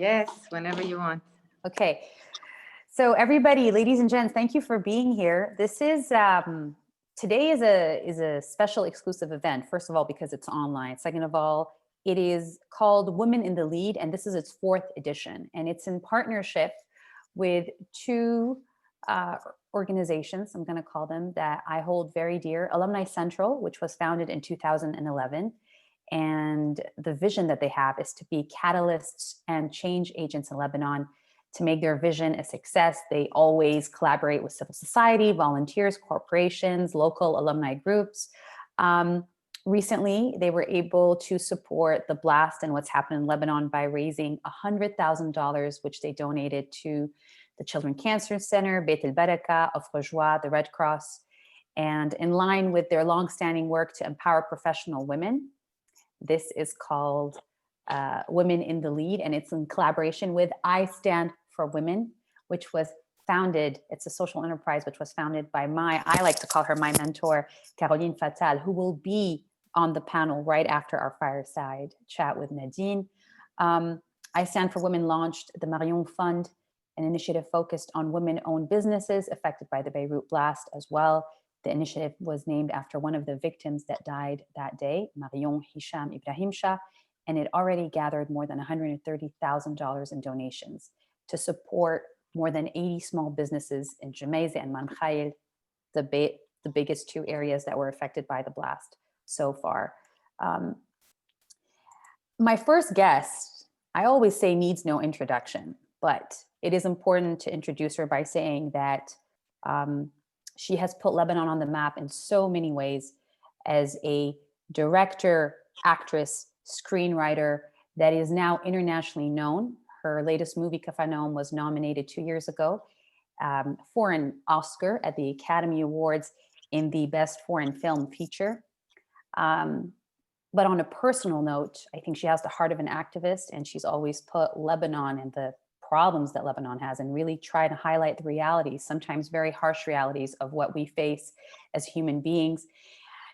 Yes, whenever you want. Okay. So everybody, ladies and gents, thank you for being here. This is today is a special exclusive event. First of all, because it's online. Second of all, it is called Women in the Lead, and this is its 4th edition. And it's in partnership with 2 organizations, I'm going to call them, that I hold very dear. Alumni Central, which was founded in 2011. And the vision that they have is to be catalysts and change agents in Lebanon to make their vision a success. They always collaborate with civil society, volunteers, corporations, local alumni groups. Recently, they were able to support the blast and what's happened in Lebanon by raising $100,000, which they donated to the Children Cancer Center, Beit el-Baraka, Joie, the Red Cross. And in line with their longstanding work to empower professional women, this is called Women in the Lead, and it's in collaboration with I Stand for Women, which was founded, it's a social enterprise, which was founded by I like to call her my mentor, Fattal, who will be on the panel right after our fireside chat with Nadine. I Stand for Women launched the Marion Fund, an initiative focused on women-owned businesses affected by the Beirut blast as well. The initiative was named after one of the victims that died that day, Marion Hisham Ibrahim Shah, and it already gathered more than $130,000 in donations to support more than 80 small businesses in Jumeirah and Mankhayl, the biggest 2 areas that were affected by the blast so far. My first guest, I always say, needs no introduction, but it is important to introduce her by saying that she has put Lebanon on the map in so many ways as a director, actress, screenwriter that is now internationally known. Her latest movie, Kafanom, was nominated 2 years ago for an Oscar at the Academy Awards in the Best Foreign Film Feature. But on a personal note, I think she has the heart of an activist, and she's always put Lebanon and the problems that Lebanon has and really try to highlight the realities, sometimes very harsh realities of what we face as human beings.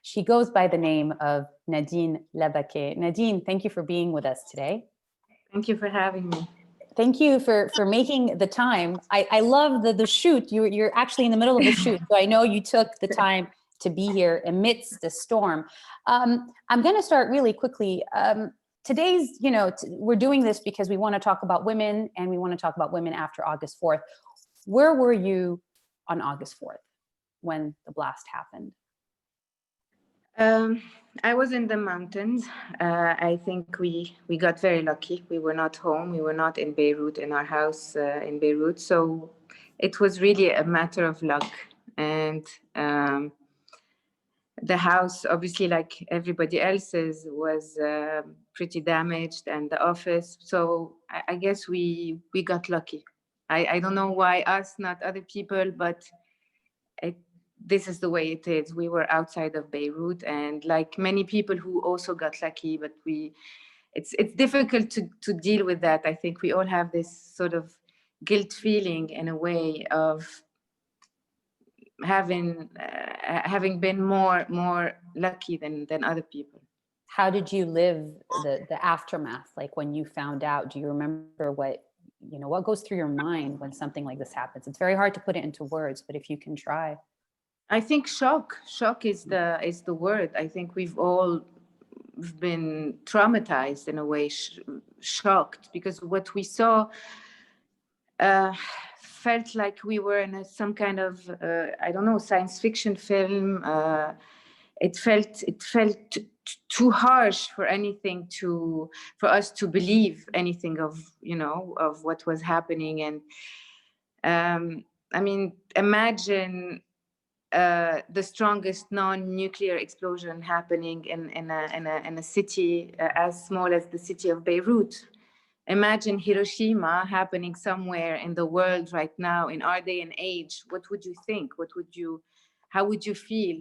She goes by the name of Nadine Labaki. Nadine, thank you for being with us today. Thank you for having me. Thank you for making the time. I love the shoot. You're actually in the middle of a shoot, so I know you took the time to be here amidst the storm. I'm going to start really quickly. Today's, we're doing this because we want to talk about women, and we want to talk about women after August 4th. Where were you on August 4th when the blast happened? I was in the mountains. I think we got very lucky. We were not home. We were not in Beirut, in our house in Beirut. So it was really a matter of luck. And the house, obviously, like everybody else's, was pretty damaged, and the office. So I guess we got lucky. I don't know why us, not other people, but this is the way it is. We were outside of Beirut, and like many people who also got lucky, but it's difficult to deal with that. I think we all have this sort of guilt feeling in a way of having been more lucky than other people. How did you live the aftermath? Like when you found out, do you remember what goes through your mind when something like this happens? It's very hard to put it into words, but if you can try. I think shock is the word. I think we've all been traumatized in a way, shocked, because what we saw felt like we were in some kind of I don't know, science fiction film. It felt too harsh for us to believe anything of what was happening. And I mean, imagine the strongest non-nuclear explosion happening in a city as small as the city of Beirut. Imagine Hiroshima happening somewhere in the world right now in our day and age. What would you think? How would you feel?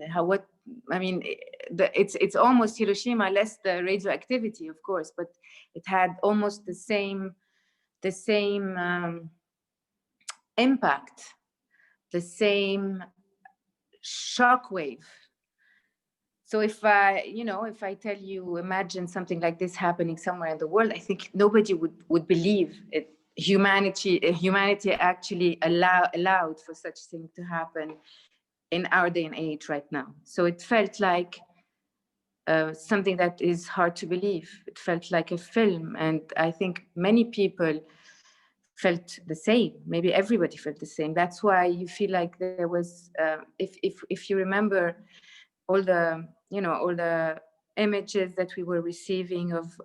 It's almost Hiroshima, less the radioactivity, of course, but it had almost the same impact, the same shockwave. So if if I tell you, imagine something like this happening somewhere in the world, I think nobody would believe it. Humanity actually allowed for such thing to happen in our day and age right now. So it felt like something that is hard to believe. It felt like a film, and I think many people felt the same. Maybe everybody felt the same. That's why you feel like there was, if you remember all the all the images that we were receiving of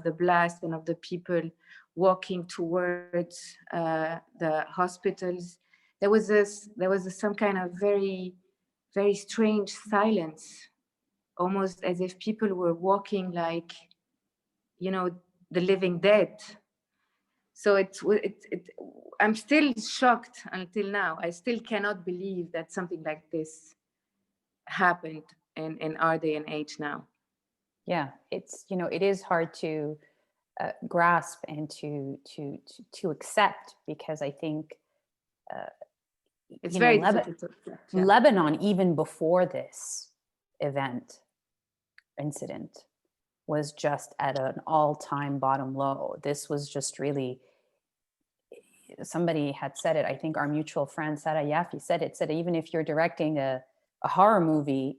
the blast and of the people walking towards the hospitals, there was some kind of very, very strange silence, almost as if people were walking like, the living dead. So I'm still shocked until now. I still cannot believe that something like this happened in our day and age now. Yeah, it's, it is hard to grasp and to accept, because I think it's very difficult to accept. Yeah. Lebanon, even before this incident, was just at an all-time bottom low. This was just really, somebody had said it, I think our mutual friend Sarah Yafi said even if you're directing a horror movie,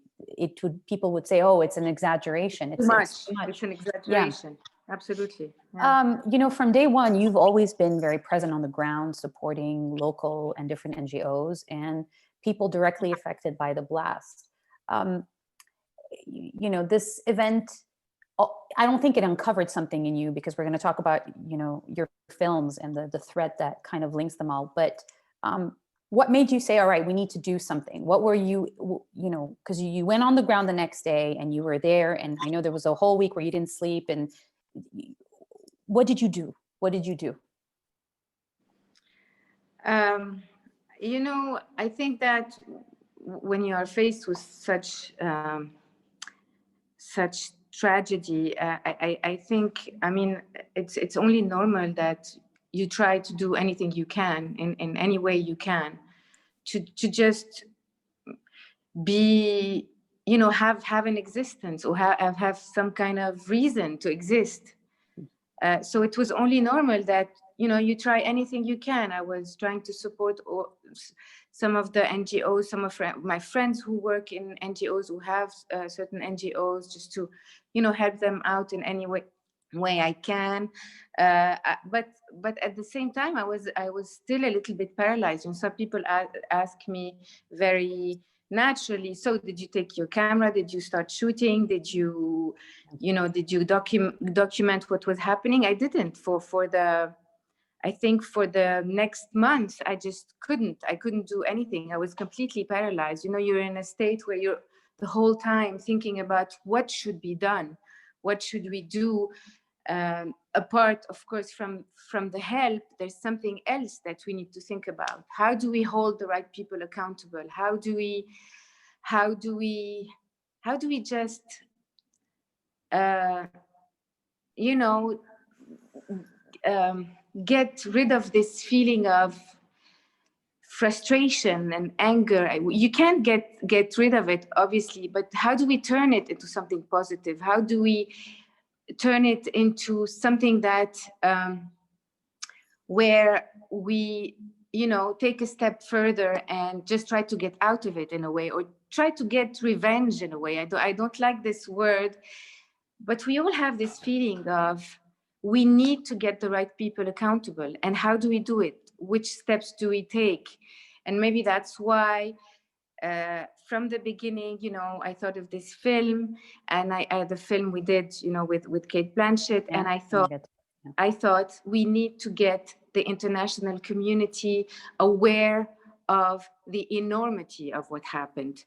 people would say, oh, it's an exaggeration. It's too much. It's too much. It's an exaggeration. Yeah. Absolutely. Yeah. From day one, you've always been very present on the ground, supporting local and different NGOs and people directly affected by the blast. This event, I don't think it uncovered something in you, because we're going to talk about, your films and the thread that kind of links them all. But what made you say, all right, we need to do something? What were you, because you went on the ground the next day and you were there, and I know there was a whole week where you didn't sleep. And what did you do? What did you do? I think that when you are faced with such tragedy, I think, it's only normal that you try to do anything you can in any way you can to just be, have an existence, or have some kind of reason to exist. So it was only normal that, you try anything you can. I was trying to support some of the NGOs, some of my friends who work in NGOs, who have certain NGOs, just to, help them out in any way I can. But at the same time, I was still a little bit paralyzed. And some people ask me very naturally, so did you take your camera? Did you start shooting? Did you document what was happening? I didn't. I think for the next month, I just I couldn't do anything. I was completely paralyzed. You're in a state where you're the whole time thinking about what should be done, what should we do. Apart, of course, from the help, there's something else that we need to think about. How do we hold the right people accountable? How do we just get rid of this feeling of frustration and anger? You can't get rid of it, obviously, but how do we turn it into something positive? How do we turn it into something that where we take a step further and just try to get out of it in a way, or try to get revenge in a way? I don't like this word, but we all have this feeling of we need to get the right people accountable. And how do we do it? Which steps do we take? And maybe that's why from the beginning, I thought of this film, and the film we did, with Kate Blanchett, and I thought we need to get the international community aware of the enormity of what happened.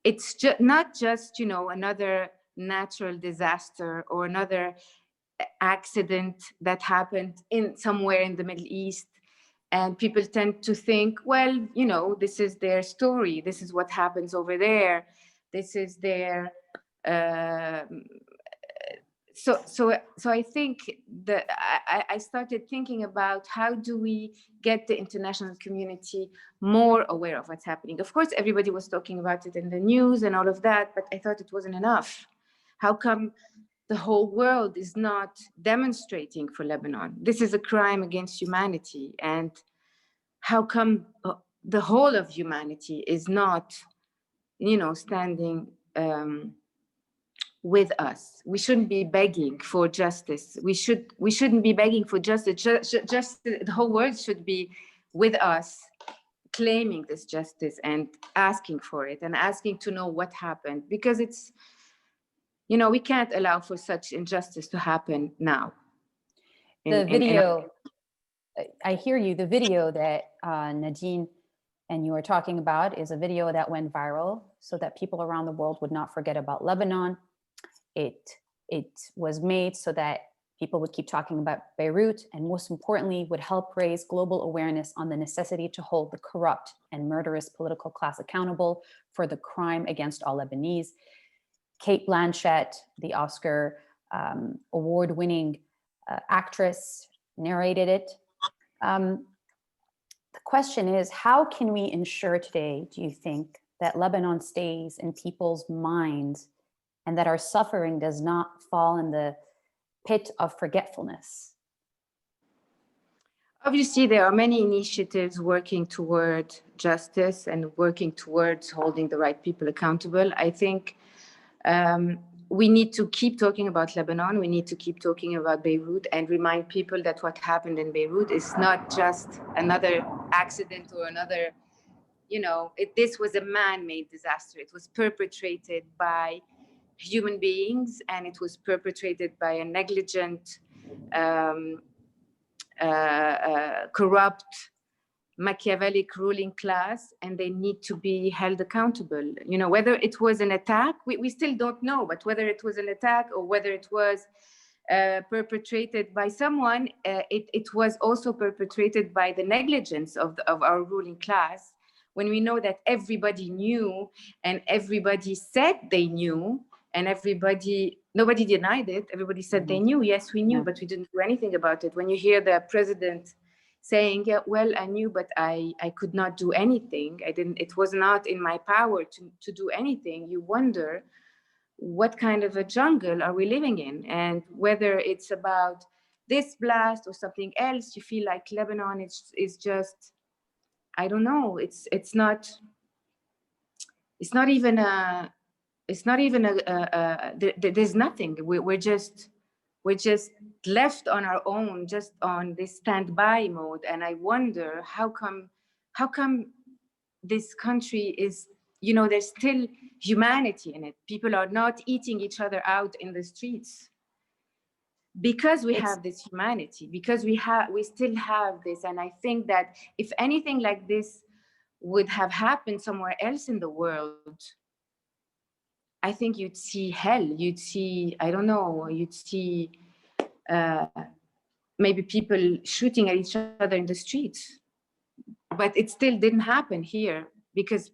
It's not just, another natural disaster or another accident that happened somewhere in the Middle East. And people tend to think, well, this is their story. This is what happens over there. This is their so I think that I started thinking about how do we get the international community more aware of what's happening. Of course, everybody was talking about it in the news and all of that, but I thought it wasn't enough. How come the whole world is not demonstrating for Lebanon? This is a crime against humanity. And how come the whole of humanity is not, standing with us? We shouldn't be begging for justice. We shouldn't be begging for justice. Just the whole world should be with us, claiming this justice and asking for it and asking to know what happened, because it's, we can't allow for such injustice to happen now. The video, I hear you. The video that Nadine and you were talking about is a video that went viral so that people around the world would not forget about Lebanon. It was made so that people would keep talking about Beirut, and most importantly, would help raise global awareness on the necessity to hold the corrupt and murderous political class accountable for the crime against all Lebanese. Cate Blanchett, the Oscar award-winning actress, narrated it. The question is, how can we ensure today, do you think, that Lebanon stays in people's minds and that our suffering does not fall in the pit of forgetfulness? Obviously, there are many initiatives working toward justice and working towards holding the right people accountable. I think we need to keep talking about Lebanon. We need to keep talking about Beirut and remind people that what happened in Beirut is not just another accident or another, this was a man-made disaster. It was perpetrated by human beings, and it was perpetrated by a negligent, corrupt, Machiavellic ruling class, and they need to be held accountable. Whether it was an attack, we still don't know, but whether it was an attack or whether it was perpetrated by someone, it was also perpetrated by the negligence of our ruling class, when we know that everybody knew and everybody said they knew, and nobody denied it. Everybody said they knew. Yes, we knew, but we didn't do anything about it. When you hear the president saying, yeah, well, I knew, but I could not do anything. It was not in my power to do anything. You wonder, what kind of a jungle are we living in? And whether it's about this blast or something else, you feel like Lebanon is just, I don't know, it's not even there's nothing. We're just left on our own, just on this standby mode. And I wonder, how come this country is, there's still humanity in it. People are not eating each other out in the streets because we have this humanity, because we still have this. And I think that if anything like this would have happened somewhere else in the world, I think you'd see hell. You'd see, I don't know, you'd see maybe people shooting at each other in the streets. But it still didn't happen here because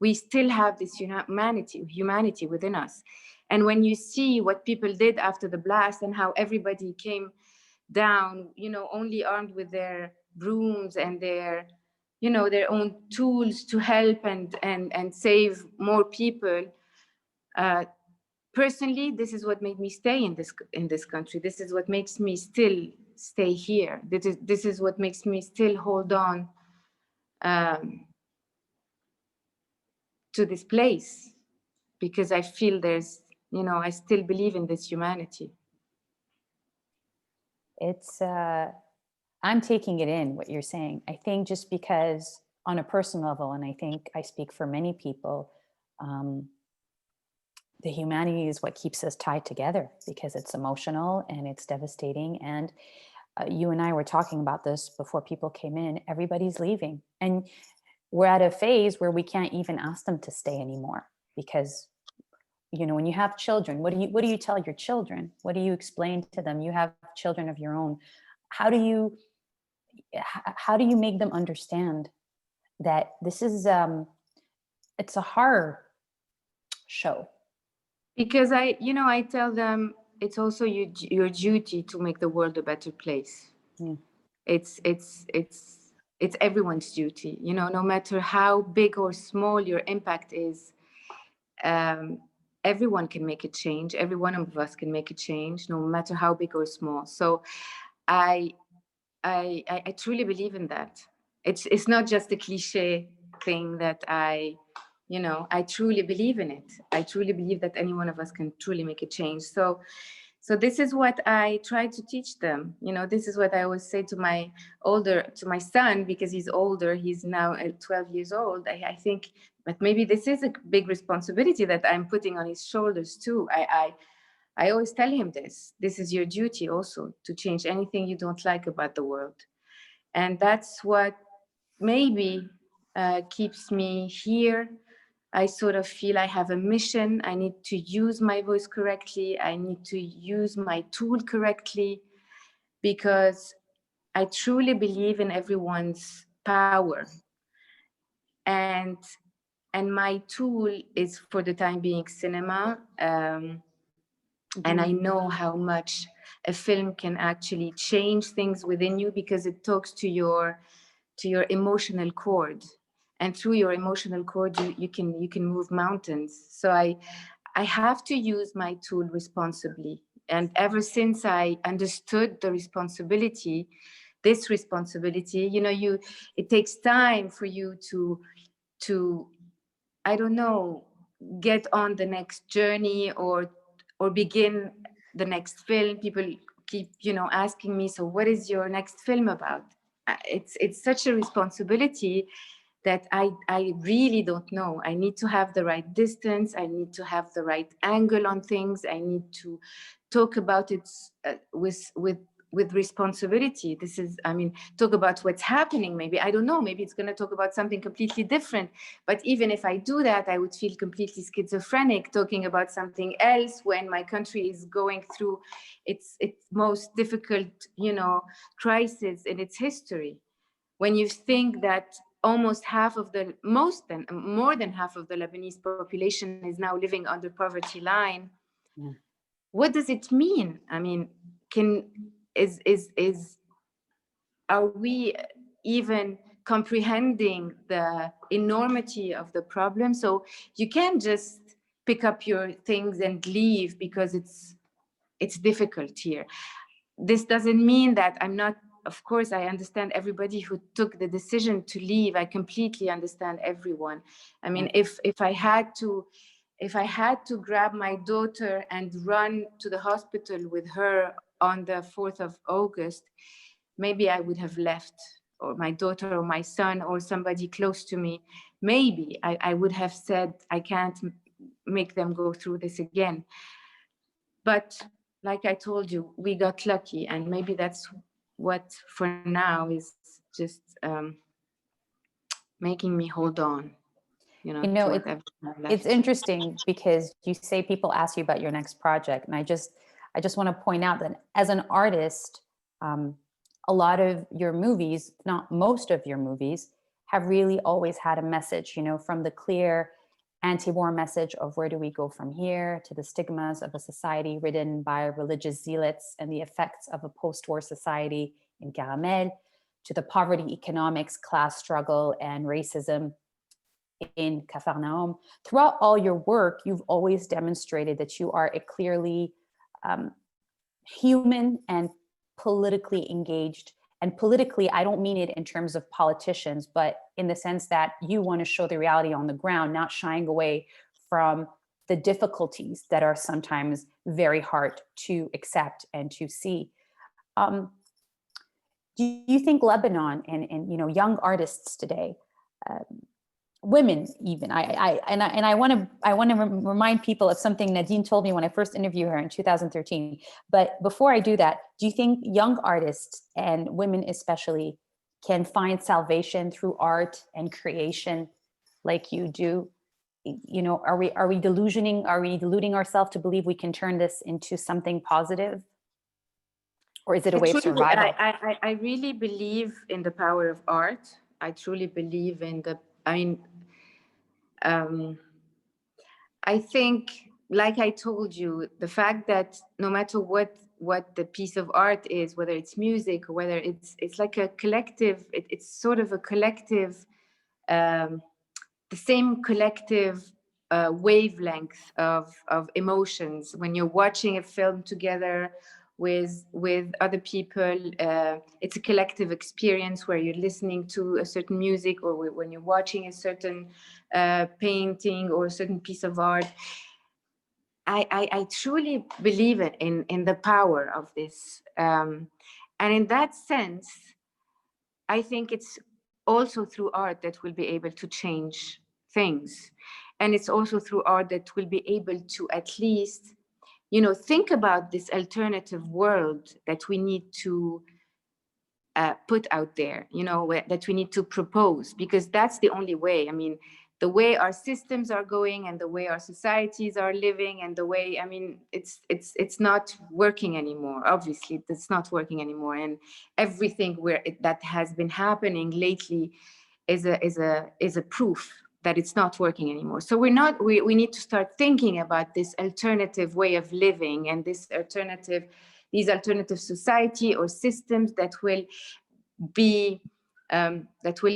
we still have this humanity within us. And when you see what people did after the blast and how everybody came down, only armed with their brooms and their own tools to help and save more people. Personally, this is what made me stay in this country. This is what makes me still stay here. This is what makes me still hold on to this place, because I feel there's, I still believe in this humanity. It's, I'm taking it in, what you're saying. I think just because on a personal level, and I think I speak for many people, the humanity is what keeps us tied together, because it's emotional and it's devastating. And you and I were talking about this before people came in. Everybody's leaving. And we're at a phase where we can't even ask them to stay anymore, because, when you have children, what do you tell your children? What do you explain to them? You have children of your own. How do you make them understand that this is, it's a horror show? Because I tell them, it's also your duty to make the world a better place. It's everyone's duty, you know, no matter how big or small your impact is. Everyone can make a change. Every one of us can make a change, no matter how big or small. So I truly believe in that. It's not just a cliche thing that I truly believe in it. I truly believe that any one of us can truly make a change. So this is what I try to teach them. You know, this is what I always say to my son, because he's older. He's now 12 years old. I think, but maybe this is a big responsibility that I'm putting on his shoulders too. I always tell him this is your duty also, to change anything you don't like about the world. And that's what maybe keeps me here. I sort of feel I have a mission. I need to use my voice correctly. I need to use my tool correctly, because I truly believe in everyone's power. And my tool is, for the time being, cinema. And I know how much a film can actually change things within you, because it talks to your emotional cord, and through your emotional cord you can move mountains. So I have to use my tool responsibly. And ever since I understood this responsibility, you know, it takes time for you to I don't know, get on the next journey or begin the next film. People keep, you know, asking me, so what is your next film about? It's such a responsibility that I really don't know. I need to have the right distance. I need to have the right angle on things. I need to talk about it with responsibility. This is, I mean, talk about what's happening. Maybe, I don't know, maybe it's going to talk about something completely different. But even if I do that, I would feel completely schizophrenic talking about something else when my country is going through its most difficult, you know, crisis in its history. When you think that almost more than half of the Lebanese population is now living under poverty line. Yeah. What does it mean? I mean, are we even comprehending the enormity of the problem? So you can't just pick up your things and leave because it's difficult here. This doesn't mean that I'm not. Of course, I understand everybody who took the decision to leave. I completely understand everyone. I mean, if I had to grab my daughter and run to the hospital with her on the 4th of August, maybe I would have left, or my daughter or my son or somebody close to me. Maybe I would have said, I can't make them go through this again. But like I told you, we got lucky, and maybe that's what for now is just making me hold on. You know, it's interesting because you say people ask you about your next project, and I just want to point out that as an artist, a lot of your movies, not most of your movies, have really always had a message, you know, from the clear anti-war message of where do we go from here, to the stigmas of a society ridden by religious zealots and the effects of a post-war society in Caramel, to the poverty, economics, class struggle, and racism in Cafarnaum. Throughout all your work, you've always demonstrated that you are a clearly human and politically engaged. And politically, I don't mean it in terms of politicians, but in the sense that you want to show the reality on the ground, not shying away from the difficulties that are sometimes very hard to accept and to see. Do you think Lebanon and you know, young artists today, women even, I want to remind people of something Nadine told me when I first interviewed her in 2013. But before I do that, do you think young artists and women especially can find salvation through art and creation like you do? You know, are we deluding ourselves to believe we can turn this into something positive? Or is it a way of survival? I really believe in the power of art. I truly believe in I think like I told you, the fact that no matter what the piece of art is, whether it's music or whether it's like a collective, it's sort of a collective, the same collective wavelength of emotions. When you're watching a film together with other people, it's a collective experience where you're listening to a certain music, or when you're watching a certain painting or a certain piece of art. I truly believe in the power of this. And in that sense, I think it's also through art that we'll be able to change things. And it's also through art that we'll be able to at least, think about this alternative world that we need to put out there, that we need to propose, because that's the only way. I mean, the way our systems are going and the way our societies are living and the way, I mean, it's not working anymore. Obviously, it's not working anymore. And everything that has been happening lately is a proof that it's not working anymore. So we need to start thinking about this alternative way of living and these alternative society or systems that will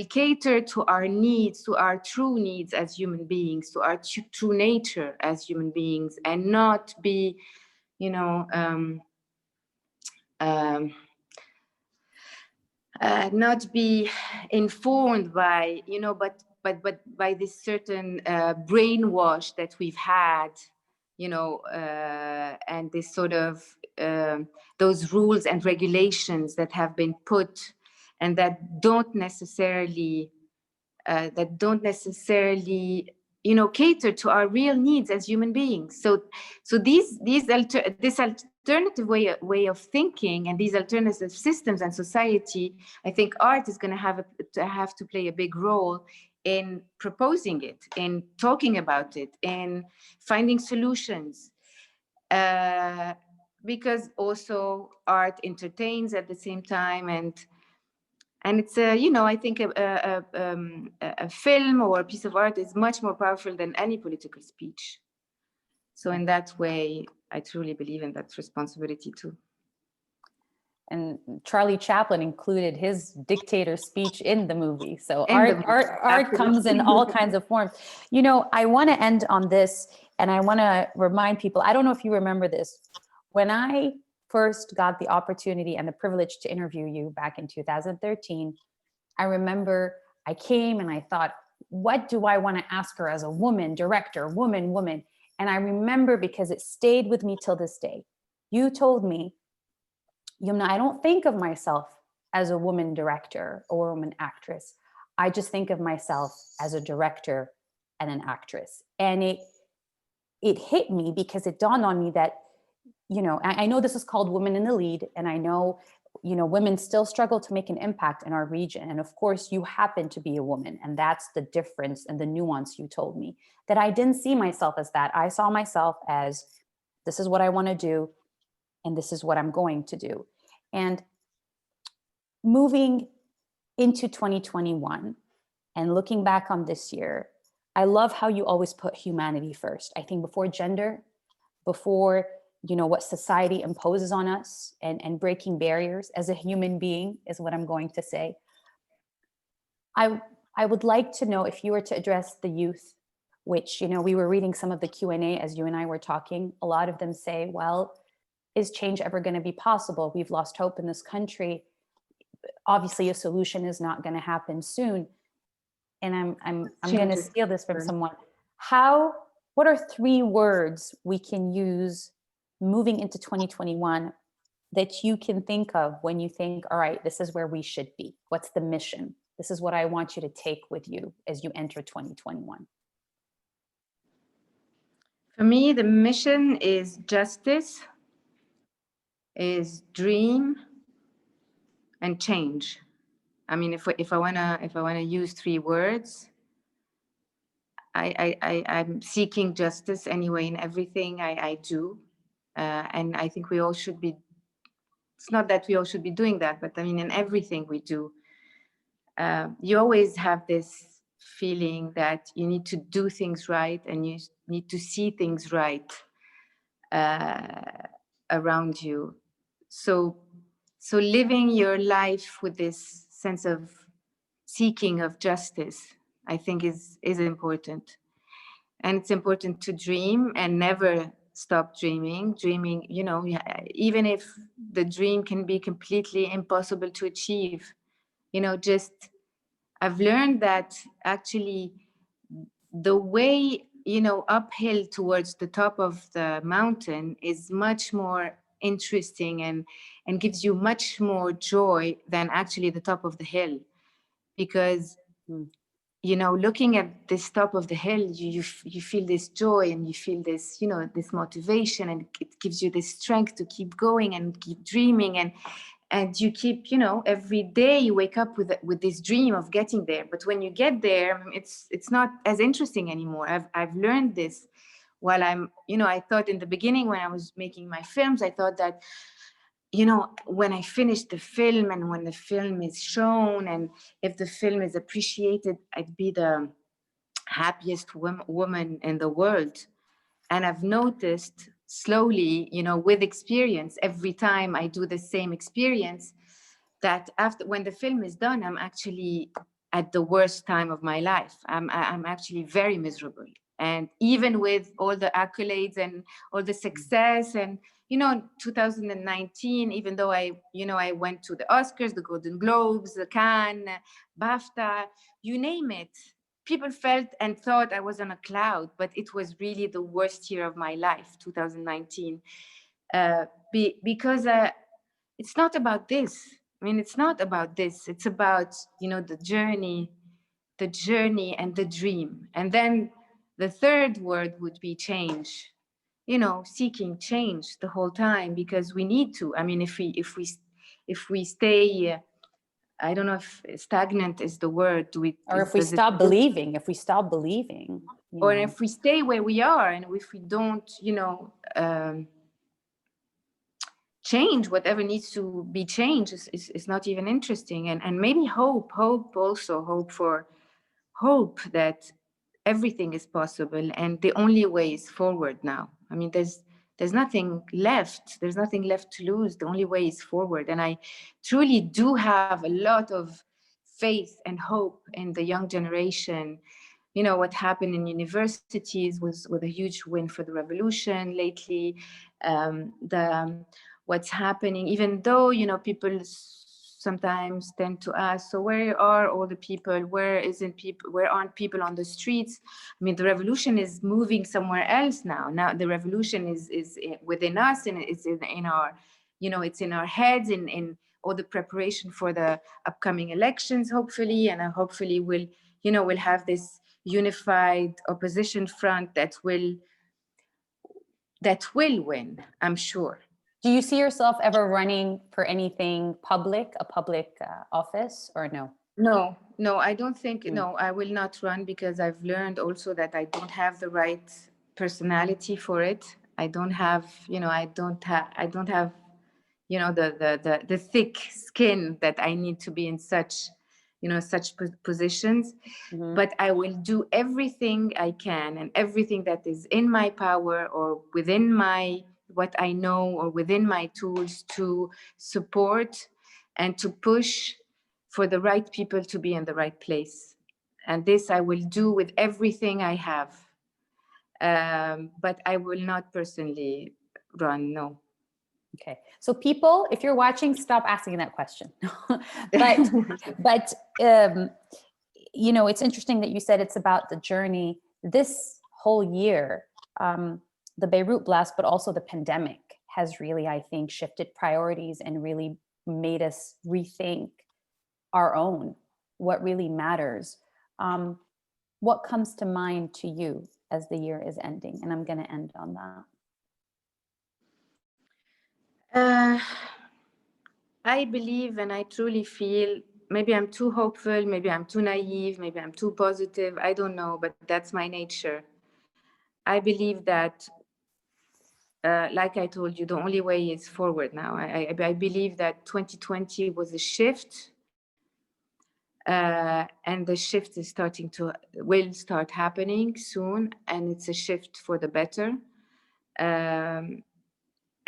cater to our needs, to our true needs as human beings, to our true nature as human beings, and not be, not be informed by, but by this certain brainwash that we've had, and this sort of those rules and regulations that have been put and that don't necessarily cater to our real needs as human beings. So this alternative way of thinking and these alternative systems and society, I think art is going to have to play a big role in proposing it, in talking about it, in finding solutions. Because also art entertains at the same time, and it's I think a film or a piece of art is much more powerful than any political speech. So in that way, I truly believe in that responsibility too. And Charlie Chaplin included his dictator speech in the movie. So art comes in all kinds of forms. I want to end on this, and I want to remind people, I don't know if you remember this. When I first got the opportunity and the privilege to interview you back in 2013, I remember I came and I thought, what do I want to ask her as a woman director, woman? And I remember, because it stayed with me till this day, you told me, Youmna, I don't think of myself as a woman director or a woman actress. I just think of myself as a director and an actress. And it hit me, because it dawned on me that, I know this is called Women in the Lead, and I know, women still struggle to make an impact in our region. And of course, you happen to be a woman, and that's the difference and the nuance you told me, that I didn't see myself as that. I saw myself as, this is what I want to do, and this is what I'm going to do. And moving into 2021 and looking back on this year, I love how you always put humanity first. I think before gender, before what society imposes on us, and breaking barriers as a human being is what I'm going to say. I would like to know, if you were to address the youth, which, we were reading some of the Q&A as you and I were talking, a lot of them say, well, is change ever going to be possible? We've lost hope in this country. Obviously, a solution is not going to happen soon. And I'm going to steal this from someone. What are 3 words we can use moving into 2021 that you can think of when you think, all right, this is where we should be? What's the mission? This is what I want you to take with you as you enter 2021. For me, the mission is justice, is dream, and change. I mean, if I wanna use 3 words, I'm seeking justice anyway in everything I do, and I think we all should be. It's not that we all should be doing that, but I mean, in everything we do, you always have this feeling that you need to do things right and you need to see things right around you. So living your life with this sense of seeking of justice, I think is important. And it's important to dream and never stop dreaming. Dreaming, you know, even if the dream can be completely impossible to achieve, you know, just I've learned that actually the way, you know, uphill towards the top of the mountain is much more interesting and gives you much more joy than actually the top of the hill. Because you know, looking at this top of the hill, you feel this joy and you feel this, you know, this motivation, and it gives you this strength to keep going and keep dreaming, and you keep, you know, every day you wake up with this dream of getting there. But when you get there, it's not as interesting anymore. I've learned this while I'm, you know, I thought in the beginning when I was making my films, I thought that, you know, when I finish the film and when the film is shown and if the film is appreciated, I'd be the happiest woman in the world. And I've noticed slowly, you know, with experience, every time I do the same experience, that after, when the film is done, I'm actually at the worst time of my life. I'm actually very miserable. And even with all the accolades and all the success, and you know, 2019, even though I went to the Oscars, the Golden Globes, the Cannes, BAFTA, you name it, people felt and thought I was on a cloud, but it was really the worst year of my life, 2019, because it's not about this. I mean, it's not about this. It's about, you know, the journey and the dream. And then the third word would be change. You know, seeking change the whole time, because we need to. I mean, if we stay, I don't know if stagnant is the word. Or if we stop believing, or if we stay where we are, and if we don't, you know, change whatever needs to be changed, is not even interesting. And maybe hope that everything is possible, and the only way is forward now. I mean, there's nothing left. There's nothing left to lose. The only way is forward. And I truly do have a lot of faith and hope in the young generation. You know, what happened in universities was a huge win for the revolution lately. What's happening, even though, you know, people sometimes tend to ask, so where are all the people? Where aren't people on the streets? I mean, the revolution is moving somewhere else now. Now the revolution is within us, and it's in our, you know, it's in our heads, in all the preparation for the upcoming elections, hopefully. And hopefully we'll have this unified opposition front that will win, I'm sure. Do you see yourself ever running for anything public, a public office, or no? No, I don't think, no, I will not run, because I've learned also that I don't have the right personality for it. I don't have, you know, you know, the thick skin that I need to be in such, you know, such positions. But I will do everything I can, and everything that is in my power or within what I know or within my tools, to support and to push for the right people to be in the right place. And this I will do with everything I have. But I will not personally run, no. Okay, so people, if you're watching, stop asking that question. but you know, it's interesting that you said it's about the journey. This whole year, the Beirut blast, but also the pandemic, has really, I think, shifted priorities and really made us rethink our own, what really matters. What comes to mind to you as the year is ending? And I'm going to end on that. I believe, and I truly feel, maybe I'm too hopeful, maybe I'm too naive, maybe I'm too positive, I don't know, but that's my nature. I believe that, like I told you, the only way is forward now. I believe that 2020 was a shift. And the shift is will start happening soon, and it's a shift for the better.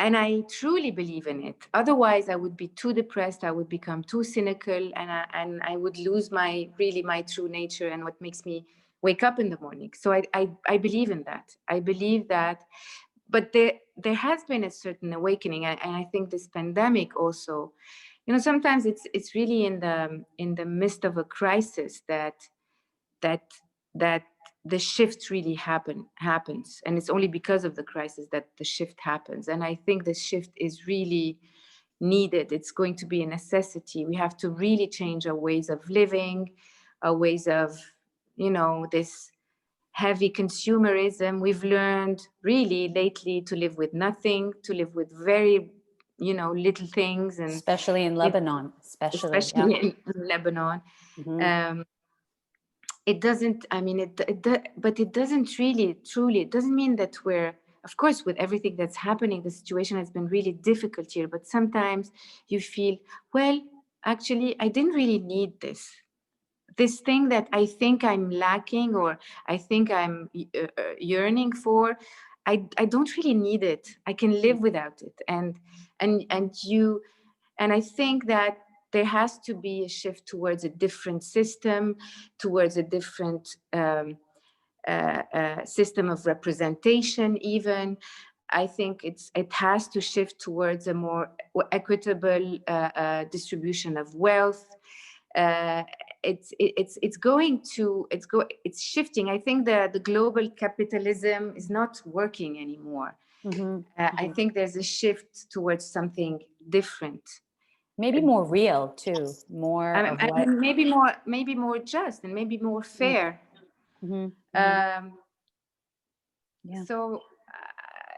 And I truly believe in it. Otherwise, I would be too depressed. I would become too cynical, and I would lose my true nature and what makes me wake up in the morning. So I believe in that. I believe that, but there has been a certain awakening, and I think this pandemic also, sometimes it's really in the midst of a crisis that the shift really happens, and it's only because of the crisis that the shift happens. And I think the shift is really needed. It's going to be a necessity. We have to really change our ways of living, our ways of, this heavy consumerism. We've learned really lately to live with nothing, to live with very, little things, and especially in Lebanon, especially in Lebanon. Mm-hmm. It doesn't, but it doesn't really, truly, it doesn't mean that of course, with everything that's happening, the situation has been really difficult here, but sometimes you feel, well, actually, I didn't really need this thing that I think I'm lacking, or I think I'm yearning for. I don't really need it. I can live without it. And I think that there has to be a shift towards a different system, towards a different system of representation even. I think it has to shift towards a more equitable distribution of wealth. It's shifting. I think the global capitalism is not working anymore. Mm-hmm. I think there's a shift towards something different. Maybe more real too, more of what... maybe more just, and maybe more fair. Mm-hmm. Mm-hmm. So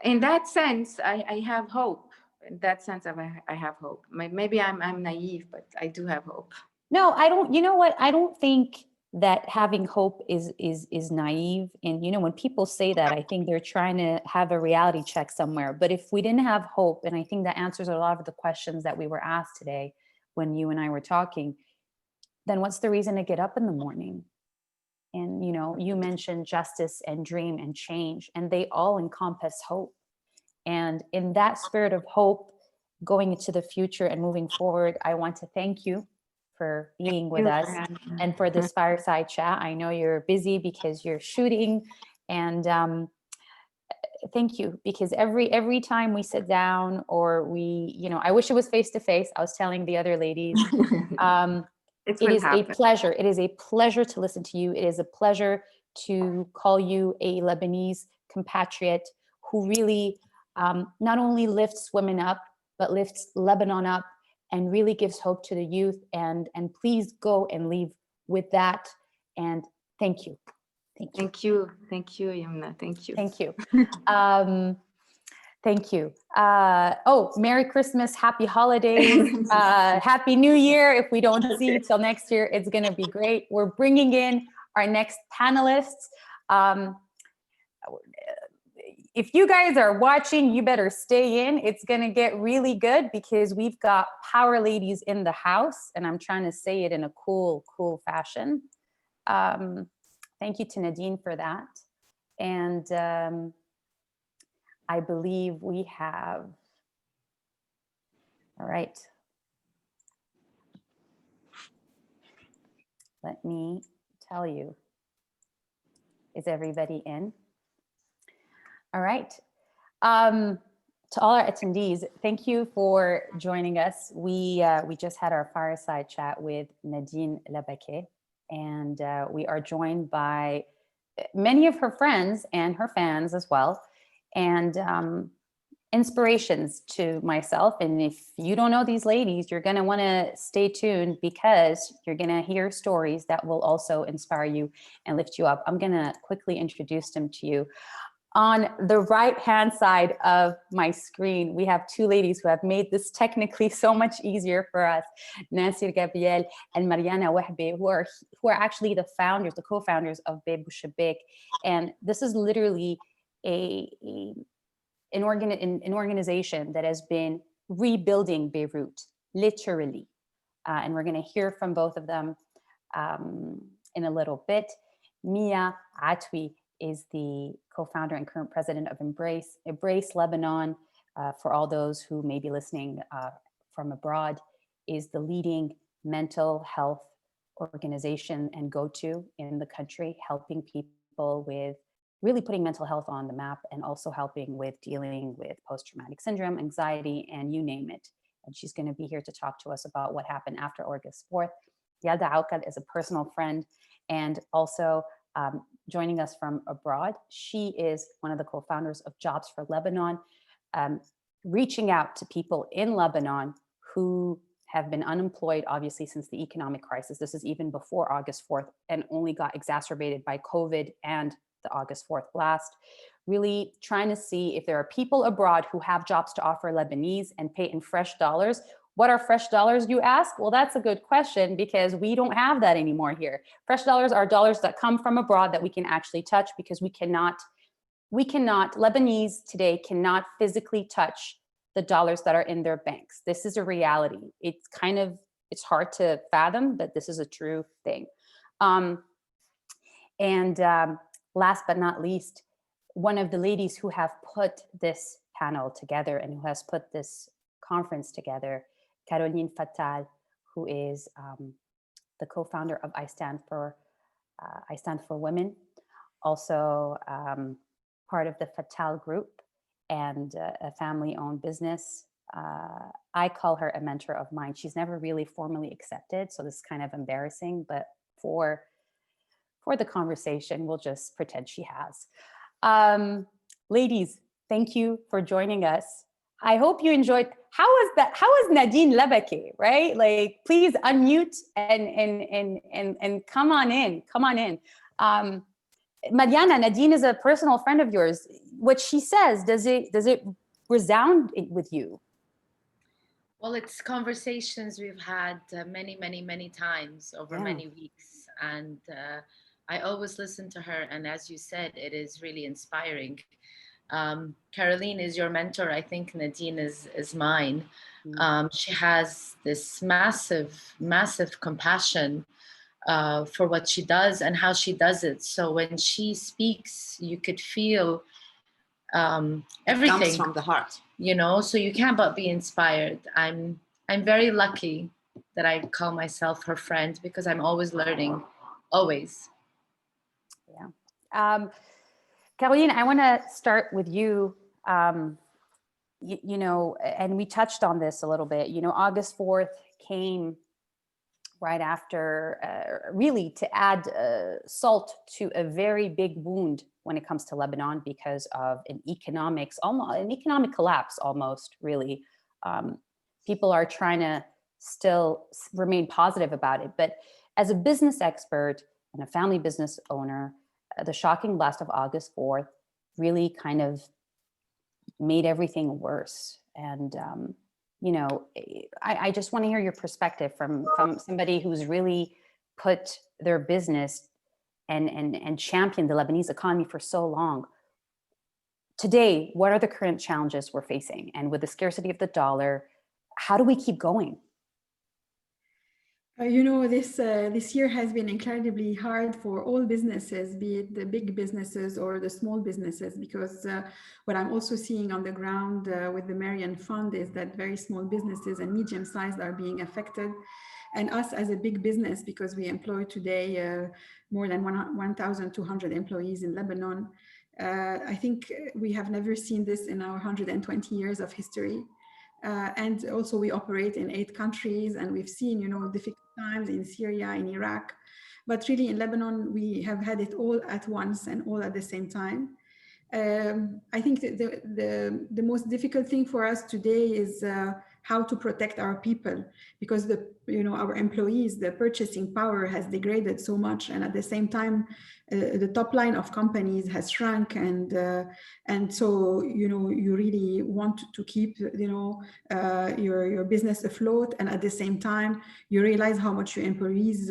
in that sense, I have hope. In that sense, I have hope. Maybe I'm naive, but I do have hope. No, I don't. You know what? I don't think that having hope is naive. And when people say that, I think they're trying to have a reality check somewhere. But if we didn't have hope, and I think that answers a lot of the questions that we were asked today when you and I were talking, then what's the reason to get up in the morning? And you mentioned justice and dream and change, and they all encompass hope. And in that spirit of hope, going into the future and moving forward, I want to thank you for being with us and for this fireside chat. I know you're busy because you're shooting, and thank you, because every time we sit down, or we, I wish it was face to face. I was telling the other ladies, it is a pleasure. It is a pleasure to listen to you. It is a pleasure to call you a Lebanese compatriot who really not only lifts women up, but lifts Lebanon up, and really gives hope to the youth. And please go and leave with that. And thank you. Thank you. Thank you, Youmna. Thank you. Thank you. Thank you. Merry Christmas, happy holidays, happy New Year. If we don't see you till next year, it's going to be great. We're bringing in our next panelists. If you guys are watching, you better stay in. It's going to get really good, because we've got power ladies in the house, and I'm trying to say it in a cool fashion. Thank you to Nadine for that. And I believe we have, all right. Let me tell you, is everybody in? All right. To all our attendees, thank you for joining us. We just had our fireside chat with Nadine Labaki, and we are joined by many of her friends and her fans as well, and inspirations to myself. And if you don't know these ladies, you're going to want to stay tuned, because you're going to hear stories that will also inspire you and lift you up. I'm going to quickly introduce them to you. On the right-hand side of my screen, we have two ladies who have made this technically so much easier for us, Gabriel and Mariana Wehbe, who are actually the co-founders of Beb W Shebbek. And this is literally an organization that has been rebuilding Beirut, literally. And we're going to hear from both of them. in a little bit. Mia Atwi is the co-founder and current president of Embrace Lebanon. For all those who may be listening from abroad, is the leading mental health organization and go-to in the country, helping people with really putting mental health on the map, and also helping with dealing with post-traumatic syndrome, anxiety, and you name it. And she's going to be here to talk to us about what happened after August 4th. Yalda Aakour is a personal friend and also joining us from abroad. She is one of the co-founders of Jobs for Lebanon, reaching out to people in Lebanon who have been unemployed, obviously, since the economic crisis. This is even before August 4th and only got exacerbated by COVID and the August 4th blast. Really trying to see if there are people abroad who have jobs to offer Lebanese and pay in fresh dollars. What are fresh dollars, you ask? Well, that's a good question, because we don't have that anymore here. Fresh dollars are dollars that come from abroad that we can actually touch, because we cannot, Lebanese today cannot physically touch the dollars that are in their banks. This is a reality. It's hard to fathom, but this is a true thing. Last but not least, one of the ladies who have put this panel together and who has put this conference together, Caroline Fattal, who is the co-founder of I Stand for Women, also part of the Fattal group, and a family-owned business. I call her a mentor of mine. She's never really formally accepted, so this is kind of embarrassing, but for the conversation, we'll just pretend she has. Ladies, thank you for joining us. I hope you enjoyed. How is Nadine Labaki, right? Like, please unmute and come on in. Mariana, Nadine is a personal friend of yours. What she says, does it resound with you? Well, it's conversations we've had many times over many weeks, and I always listen to her. And as you said, it is really inspiring. Caroline is your mentor. I think Nadine is mine. She has this massive compassion for what she does and how she does it. So when she speaks, you could feel everything. It comes from the heart. So you can't but be inspired. I'm very lucky that I call myself her friend, because I'm always learning, always. Yeah. Caroline, I want to start with you. And we touched on this a little bit. August 4th came right after, really to add salt to a very big wound when it comes to Lebanon, because of an economic collapse, almost, really. People are trying to still remain positive about it. But as a business expert and a family business owner, the shocking blast of August 4th really kind of made everything worse. And, I just want to hear your perspective from somebody who's really put their business and championed the Lebanese economy for so long. Today, what are the current challenges we're facing? And with the scarcity of the dollar, how do we keep going? This year has been incredibly hard for all businesses, be it the big businesses or the small businesses, because what I'm also seeing on the ground with the Marian Fund is that very small businesses and medium-sized are being affected. And us as a big business, because we employ today more than 1,200 employees in Lebanon, I think we have never seen this in our 120 years of history. And also we operate in 8 countries, and we've seen, difficult times in Syria, in Iraq, but really in Lebanon, we have had it all at once and all at the same time. I think the most difficult thing for us today is how to protect our people, because our employees, the purchasing power has degraded so much, and at the same time, the top line of companies has shrunk, and so you really want to keep your business afloat, and at the same time you realize how much your employees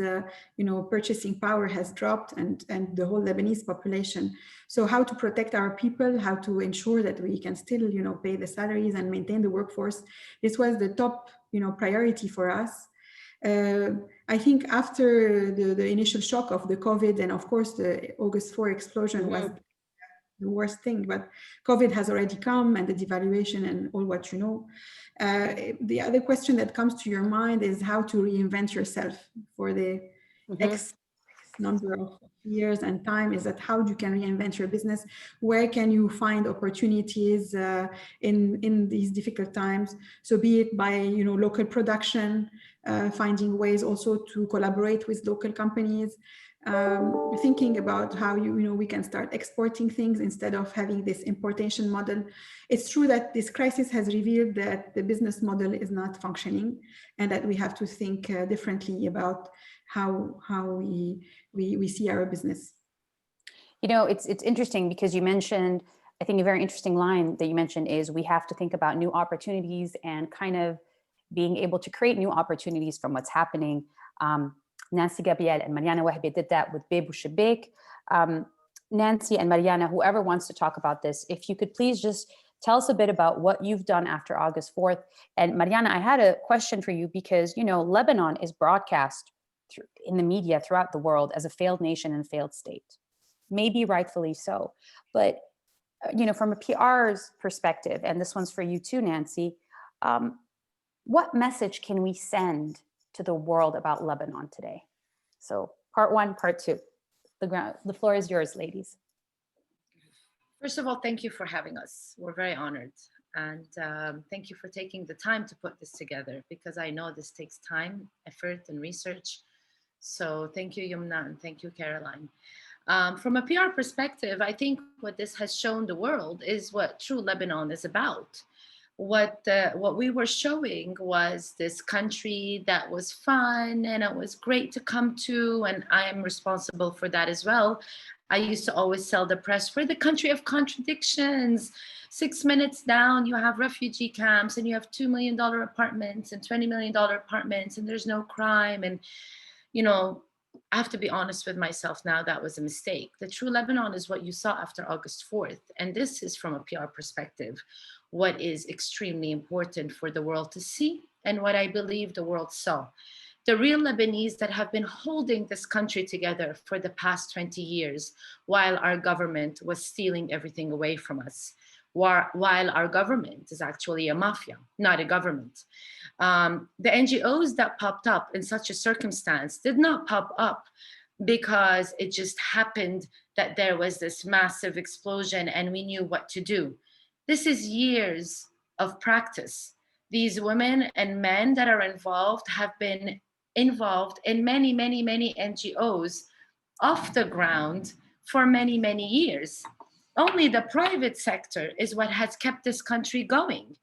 purchasing power has dropped, and the whole Lebanese population. So how to protect our people, how to ensure that we can still pay the salaries and maintain the workforce. This was the top priority for us. I think after the initial shock of the COVID, and of course the August 4 explosion was the worst thing, but COVID has already come, and the devaluation and all what you know. The other question that comes to your mind is how to reinvent yourself for the X number of years and time. Is that how you can reinvent your business? Where can you find opportunities in these difficult times? So be it by local production, finding ways also to collaborate with local companies, thinking about how we can start exporting things instead of having this importation model. It's true that this crisis has revealed that the business model is not functioning, and that we have to think differently about how we see our business. It's interesting because you mentioned, I think a very interesting line that you mentioned is we have to think about new opportunities and kind of being able to create new opportunities from what's happening. Nancy, Gabriel, and Mariana Wehbe did that with Beb W Shebbek. Nancy and Mariana, whoever wants to talk about this, if you could please just tell us a bit about what you've done after August 4th. And Mariana, I had a question for you because, Lebanon is broadcast in the media throughout the world as a failed nation and failed state. Maybe rightfully so. But, from a PR's perspective, and this one's for you too, Nancy, what message can we send to the world about Lebanon today? So part one, part two. The floor is yours, ladies. First of all, thank you for having us. We're very honored. And thank you for taking the time to put this together, because I know this takes time, effort, and research. So thank you, Youmna, and thank you, Caroline. From a PR perspective, I think what this has shown the world is what true Lebanon is about. What we were showing was this country that was fun and it was great to come to, and I am responsible for that as well. I used to always tell the press, we're the country of contradictions. 6 minutes down, you have refugee camps and you have $2 million apartments and $20 million apartments, and there's no crime. And, I have to be honest with myself now, that was a mistake. The true Lebanon is what you saw after August 4th. And this is from a PR perspective, what is extremely important for the world to see, and what I believe the world saw. The real Lebanese that have been holding this country together for the past 20 years, while our government was stealing everything away from us, while our government is actually a mafia, not a government. The NGOs that popped up in such a circumstance did not pop up because it just happened that there was this massive explosion and we knew what to do. This is years of practice. These women and men that are involved have been involved in many, many, many NGOs off the ground for many, many years. Only the private sector is what has kept this country going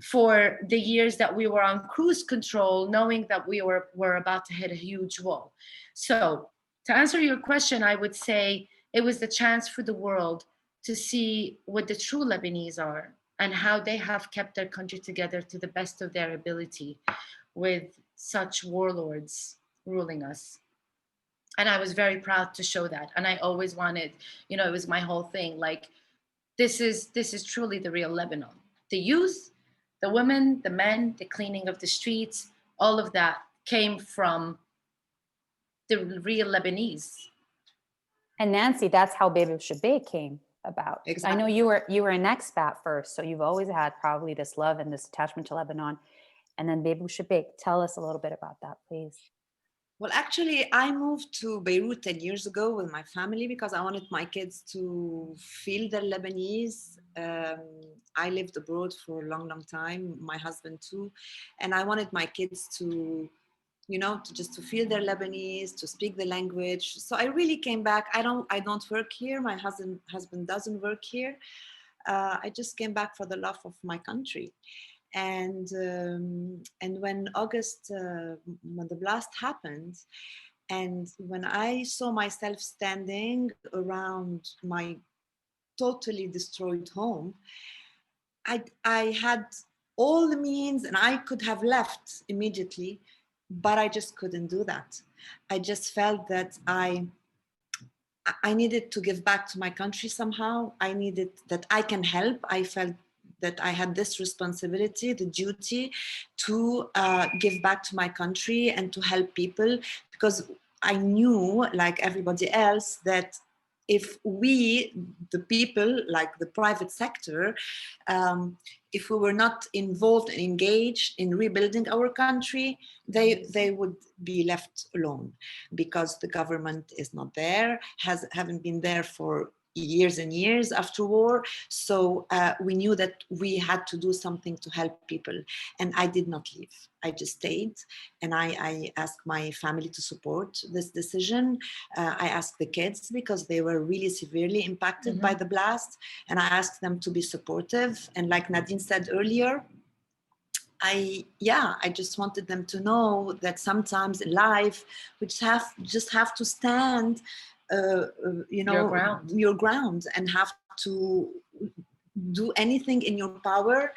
for the years that we were on cruise control, knowing that we were about to hit a huge wall. So to answer your question, I would say it was the chance for the world to see what the true Lebanese are and how they have kept their country together to the best of their ability with such warlords ruling us. And I was very proud to show that. And I always wanted, it was my whole thing. Like, this is truly the real Lebanon. The youth, the women, the men, the cleaning of the streets, all of that came from the real Lebanese. And Nancy, that's how Beb W Shebbek came about. Exactly. I know you were an expat first, so you've always had probably this love and this attachment to Lebanon. And then Beb W Shebbek, tell us a little bit about that, please. Well, actually, I moved to Beirut 10 years ago with my family because I wanted my kids to feel the Lebanese. I lived abroad for a long, long time, my husband too. And I wanted my kids to, to feel their Lebanese, to speak the language. So I really came back. I don't work here. My husband doesn't work here. I just came back for the love of my country. And when when the blast happened, and when I saw myself standing around my totally destroyed home, I had all the means and I could have left immediately, but I just couldn't do that. I just felt that I needed to give back to my country somehow. I needed that I can help. I felt that I had this responsibility, the duty to give back to my country and to help people, because I knew, like everybody else, that if we, the people, like the private sector, if we were not involved and engaged in rebuilding our country, they would be left alone, because the government is not there, haven't been there for years and years after war. So we knew that we had to do something to help people. And I did not leave. I just stayed, and I asked my family to support this decision. I asked the kids, because they were really severely impacted by the blast, and I asked them to be supportive. And like Nadine said earlier, I just wanted them to know that sometimes in life we just have to stand, your ground, and have to do anything in your power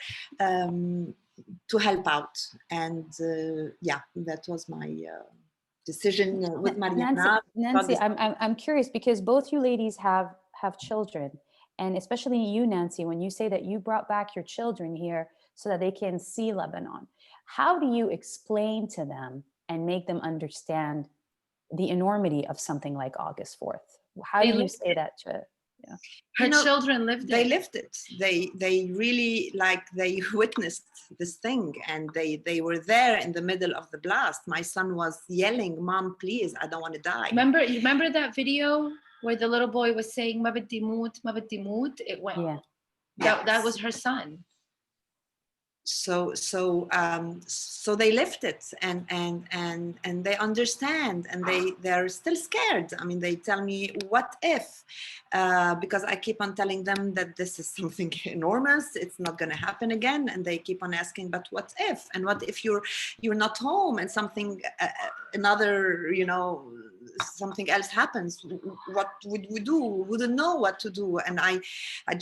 to help out. And that was my decision with Mariana. Nancy, I'm curious, because both you ladies have children, and especially you, Nancy, when you say that you brought back your children here so that they can see Lebanon, how do you explain to them and make them understand the enormity of something like August 4th? How do you say that to? Yeah. Her children lived it. They lived it. They really, like, they witnessed this thing, and they were there in the middle of the blast. My son was yelling, "Mom, please, I don't want to die." Remember that video where the little boy was saying, "Ma baddi moot, ma baddi moot"? It went. Yeah. That was her son. So they lived it, and they understand, and they're still scared. I mean, they tell me, what if, because I keep on telling them that this is something enormous, it's not going to happen again, and they keep on asking, but what if? And what if you're not home and something another, something else happens? What would we do? We wouldn't know what to do. And I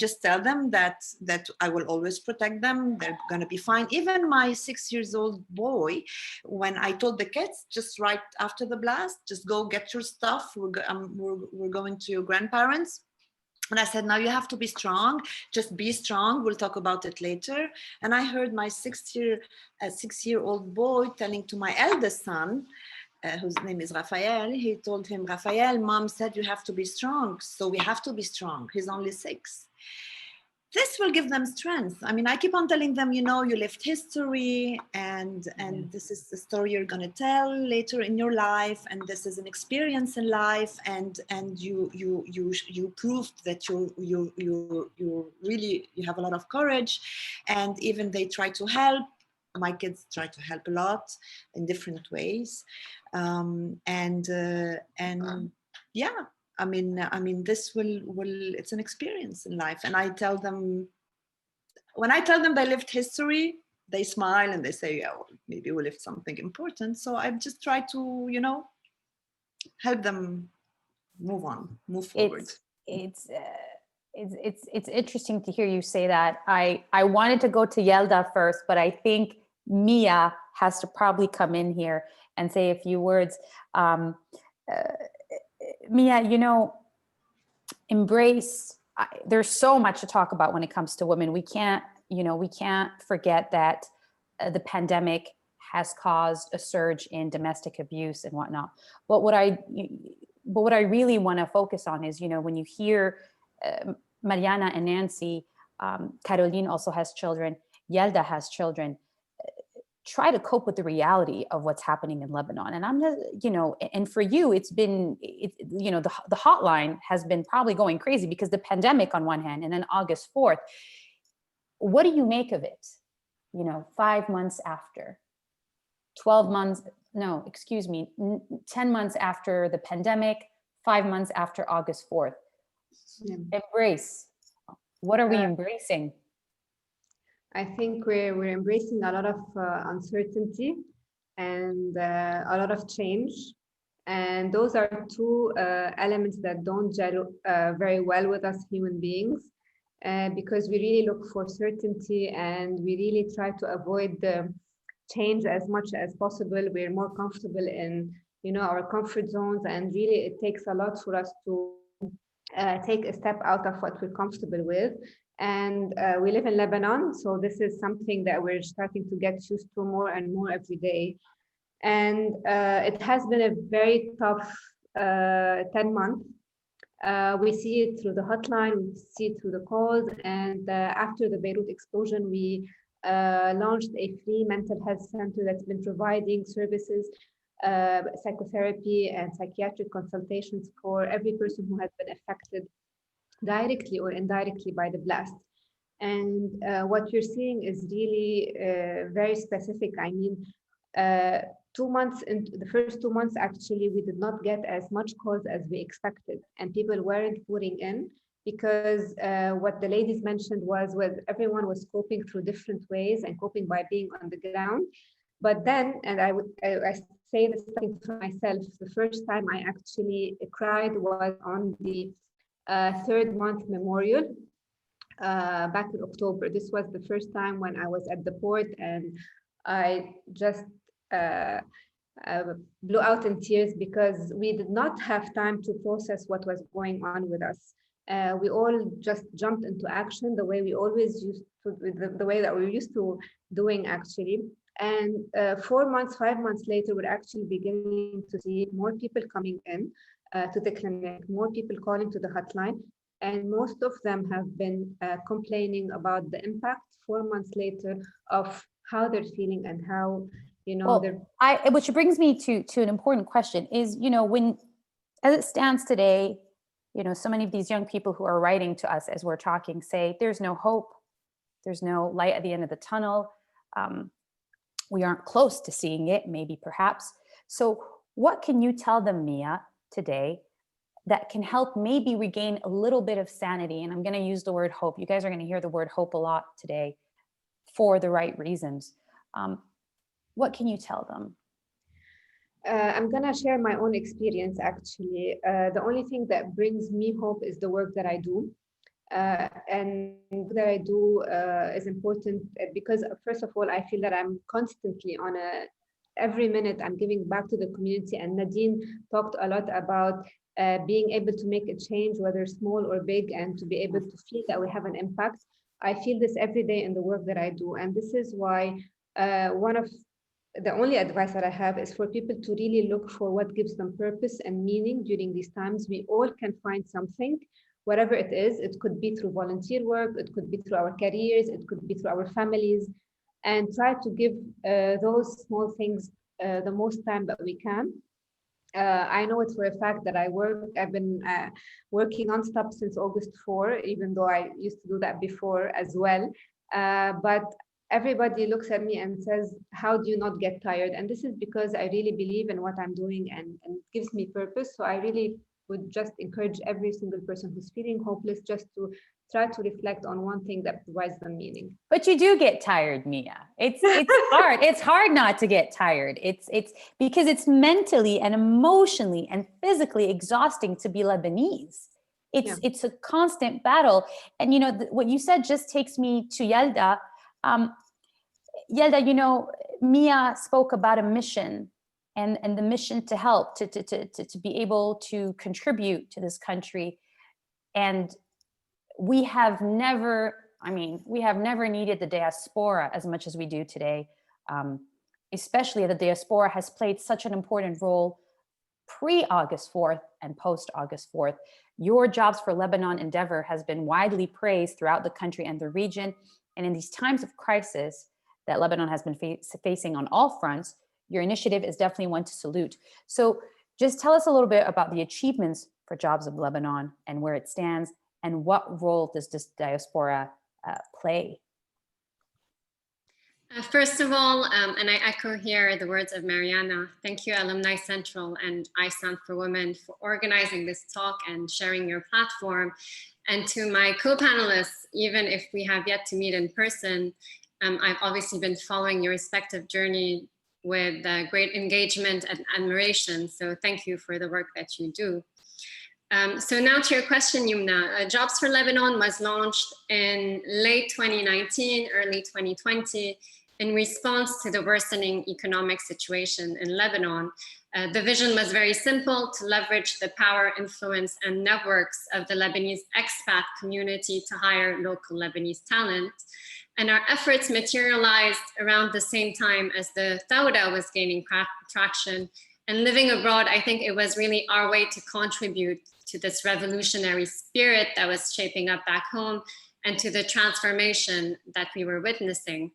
just tell them that I will always protect them. They're going to be fine. Even my 6-year-old boy, when I told the kids, just right after the blast, just go get your stuff, we're going to your grandparents. And I said, now you have to be strong. Just be strong. We'll talk about it later. And I heard my 6-year-old boy telling to my eldest son, whose name is Raphael, he told him, "Raphael, Mom said you have to be strong. So we have to be strong." He's only 6. This will give them strength. I mean, I keep on telling them, you lived history, and this is the story you're going to tell later in your life, and this is an experience in life, and you proved that you really have a lot of courage, and even they try to help. My kids try to help a lot in different ways, I mean, this will it's an experience in life. And I tell them, when I tell them they lived history, they smile and they say, yeah, well, maybe we lived something important. So I just try to, help them move forward. It's interesting to hear you say that. I wanted to go to Yalda first, but I think Mia has to probably come in here and say a few words. Mia, embrace. There's so much to talk about when it comes to women. We can't forget that the pandemic has caused a surge in domestic abuse and whatnot. But what I really want to focus on is, when you hear Mariana and Nancy, Caroline also has children, Yalda has children, try to cope with the reality of what's happening in Lebanon. And I'm just, and for you, the hotline has been probably going crazy because the pandemic on one hand, and then August 4th, what do you make of it? 5 months after, 10 months after the pandemic, 5 months after August 4th. Yeah. Embrace. What are we embracing? I think we're embracing a lot of uncertainty and a lot of change. And those are two elements that don't gel very well with us human beings, because we really look for certainty and we really try to avoid the change as much as possible. We're more comfortable in, our comfort zones, and really it takes a lot for us to take a step out of what we're comfortable with. And we live in Lebanon, so this is something that we're starting to get used to more and more every day. And it has been a very tough 10 months. We see it through the hotline, we see it through the calls, and after the Beirut explosion, we launched a free mental health center that's been providing services, psychotherapy and psychiatric consultations for every person who has been affected directly or indirectly by the blast. And what you're seeing is really very specific. I mean, 2 months into the first 2 months, actually, we did not get as much calls as we expected, and people weren't putting in because what the ladies mentioned was everyone was coping through different ways and coping by being on the ground. But then, and I say this for myself, the first time I actually cried was on the 3rd month memorial back in October. This was the first time when I was at the port, and I just blew out in tears because we did not have time to process what was going on with us. We all just jumped into action the way we always used to, the way that we're used to doing, actually. And 4 months, 5 months later, we're actually beginning to see more people coming in to the clinic, more people calling to the hotline, and most of them have been complaining about the impact 4 months later of how they're feeling and how, you know, which brings me to an important question is, you know, when, as it stands today, you know, so many of these young people who are writing to us as we're talking say, there's no hope, there's no light at the end of the tunnel. We aren't close to seeing it, maybe, perhaps. So what can you tell them, Mia, today that can help maybe regain a little bit of sanity? And I'm going to use the word hope. You guys are going to hear the word hope a lot today for the right reasons. What can you tell them? I'm going to share my own experience, actually. The only thing that brings me hope is the work that I do. And that I do is important because, first of all, I feel that I'm constantly on every minute I'm giving back to the community. And Nadine talked a lot about being able to make a change, whether small or big, and to be able to feel that we have an impact. I feel this every day in the work that I do. And this is why one of the only advice that I have is for people to really look for what gives them purpose and meaning during these times. We all can find something, whatever it is. It could be through volunteer work, it could be through our careers, it could be through our families, and try to give those small things the most time that we can. I know it for a fact that I've been working nonstop since August 4, even though I used to do that before as well. But everybody looks at me and says, how do you not get tired? And this is because I really believe in what I'm doing, and it gives me purpose. So I really would just encourage every single person who's feeling hopeless just to try to reflect on one thing that provides them meaning. But you do get tired, Mia. It's hard. It's hard not to get tired. It's because it's mentally and emotionally and physically exhausting to be Lebanese. It's a constant battle. And you know what you said just takes me to Yalda. Yalda, you know, Mia spoke about a mission and the mission to help, to be able to contribute to this country. And we have never needed the diaspora as much as we do today. Especially the diaspora has played such an important role pre-August 4th and post-August 4th. Your Jobs for Lebanon endeavor has been widely praised throughout the country and the region. And in these times of crisis that Lebanon has been facing on all fronts, your initiative is definitely one to salute. So just tell us a little bit about the achievements for Jobs of Lebanon and where it stands, and what role does this diaspora play? First of all, and I echo here the words of Mariana, thank you Alumni Central and I Stand for Women for organizing this talk and sharing your platform. And to my co-panelists, even if we have yet to meet in person, I've obviously been following your respective journey with great engagement and admiration. So thank you for the work that you do. So now to your question, Youmna. Jobs for Lebanon was launched in late 2019, early 2020. in response to the worsening economic situation in Lebanon. The vision was very simple: to leverage the power, influence, and networks of the Lebanese expat community to hire local Lebanese talent. And our efforts materialized around the same time as the Thawra was gaining traction. And living abroad, I think it was really our way to contribute to this revolutionary spirit that was shaping up back home and to the transformation that we were witnessing.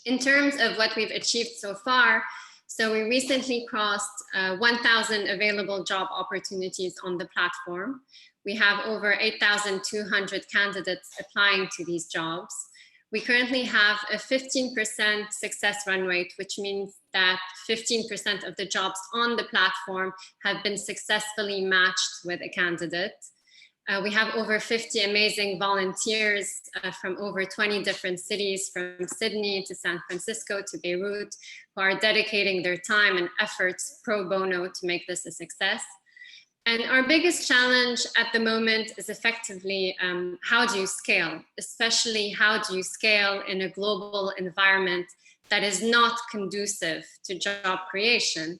In terms of what we've achieved so far, so we recently crossed 1,000 available job opportunities on the platform. We have over 8,200 candidates applying to these jobs. We currently have a 15% success run rate, which means that 15% of the jobs on the platform have been successfully matched with a candidate. We have over 50 amazing volunteers from over 20 different cities, from Sydney to San Francisco to Beirut, who are dedicating their time and efforts pro bono to make this a success. And our biggest challenge at the moment is effectively how do you scale, especially how do you scale in a global environment that is not conducive to job creation.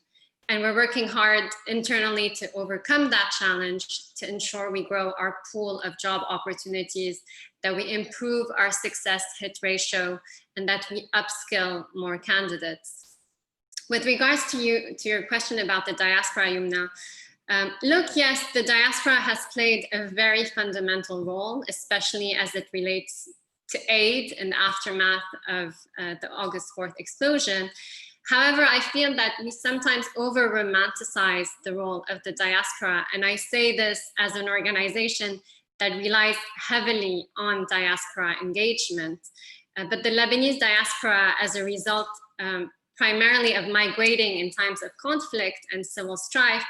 And we're working hard internally to overcome that challenge, to ensure we grow our pool of job opportunities, that we improve our success hit ratio, and that we upskill more candidates. With regards to your question about the diaspora, Youmna, look, yes, the diaspora has played a very fundamental role, especially as it relates to aid in the aftermath of the August 4th explosion. However, I feel that we sometimes over-romanticize the role of the diaspora, and I say this as an organization that relies heavily on diaspora engagement. But the Lebanese diaspora, as a result primarily of migrating in times of conflict and civil strife,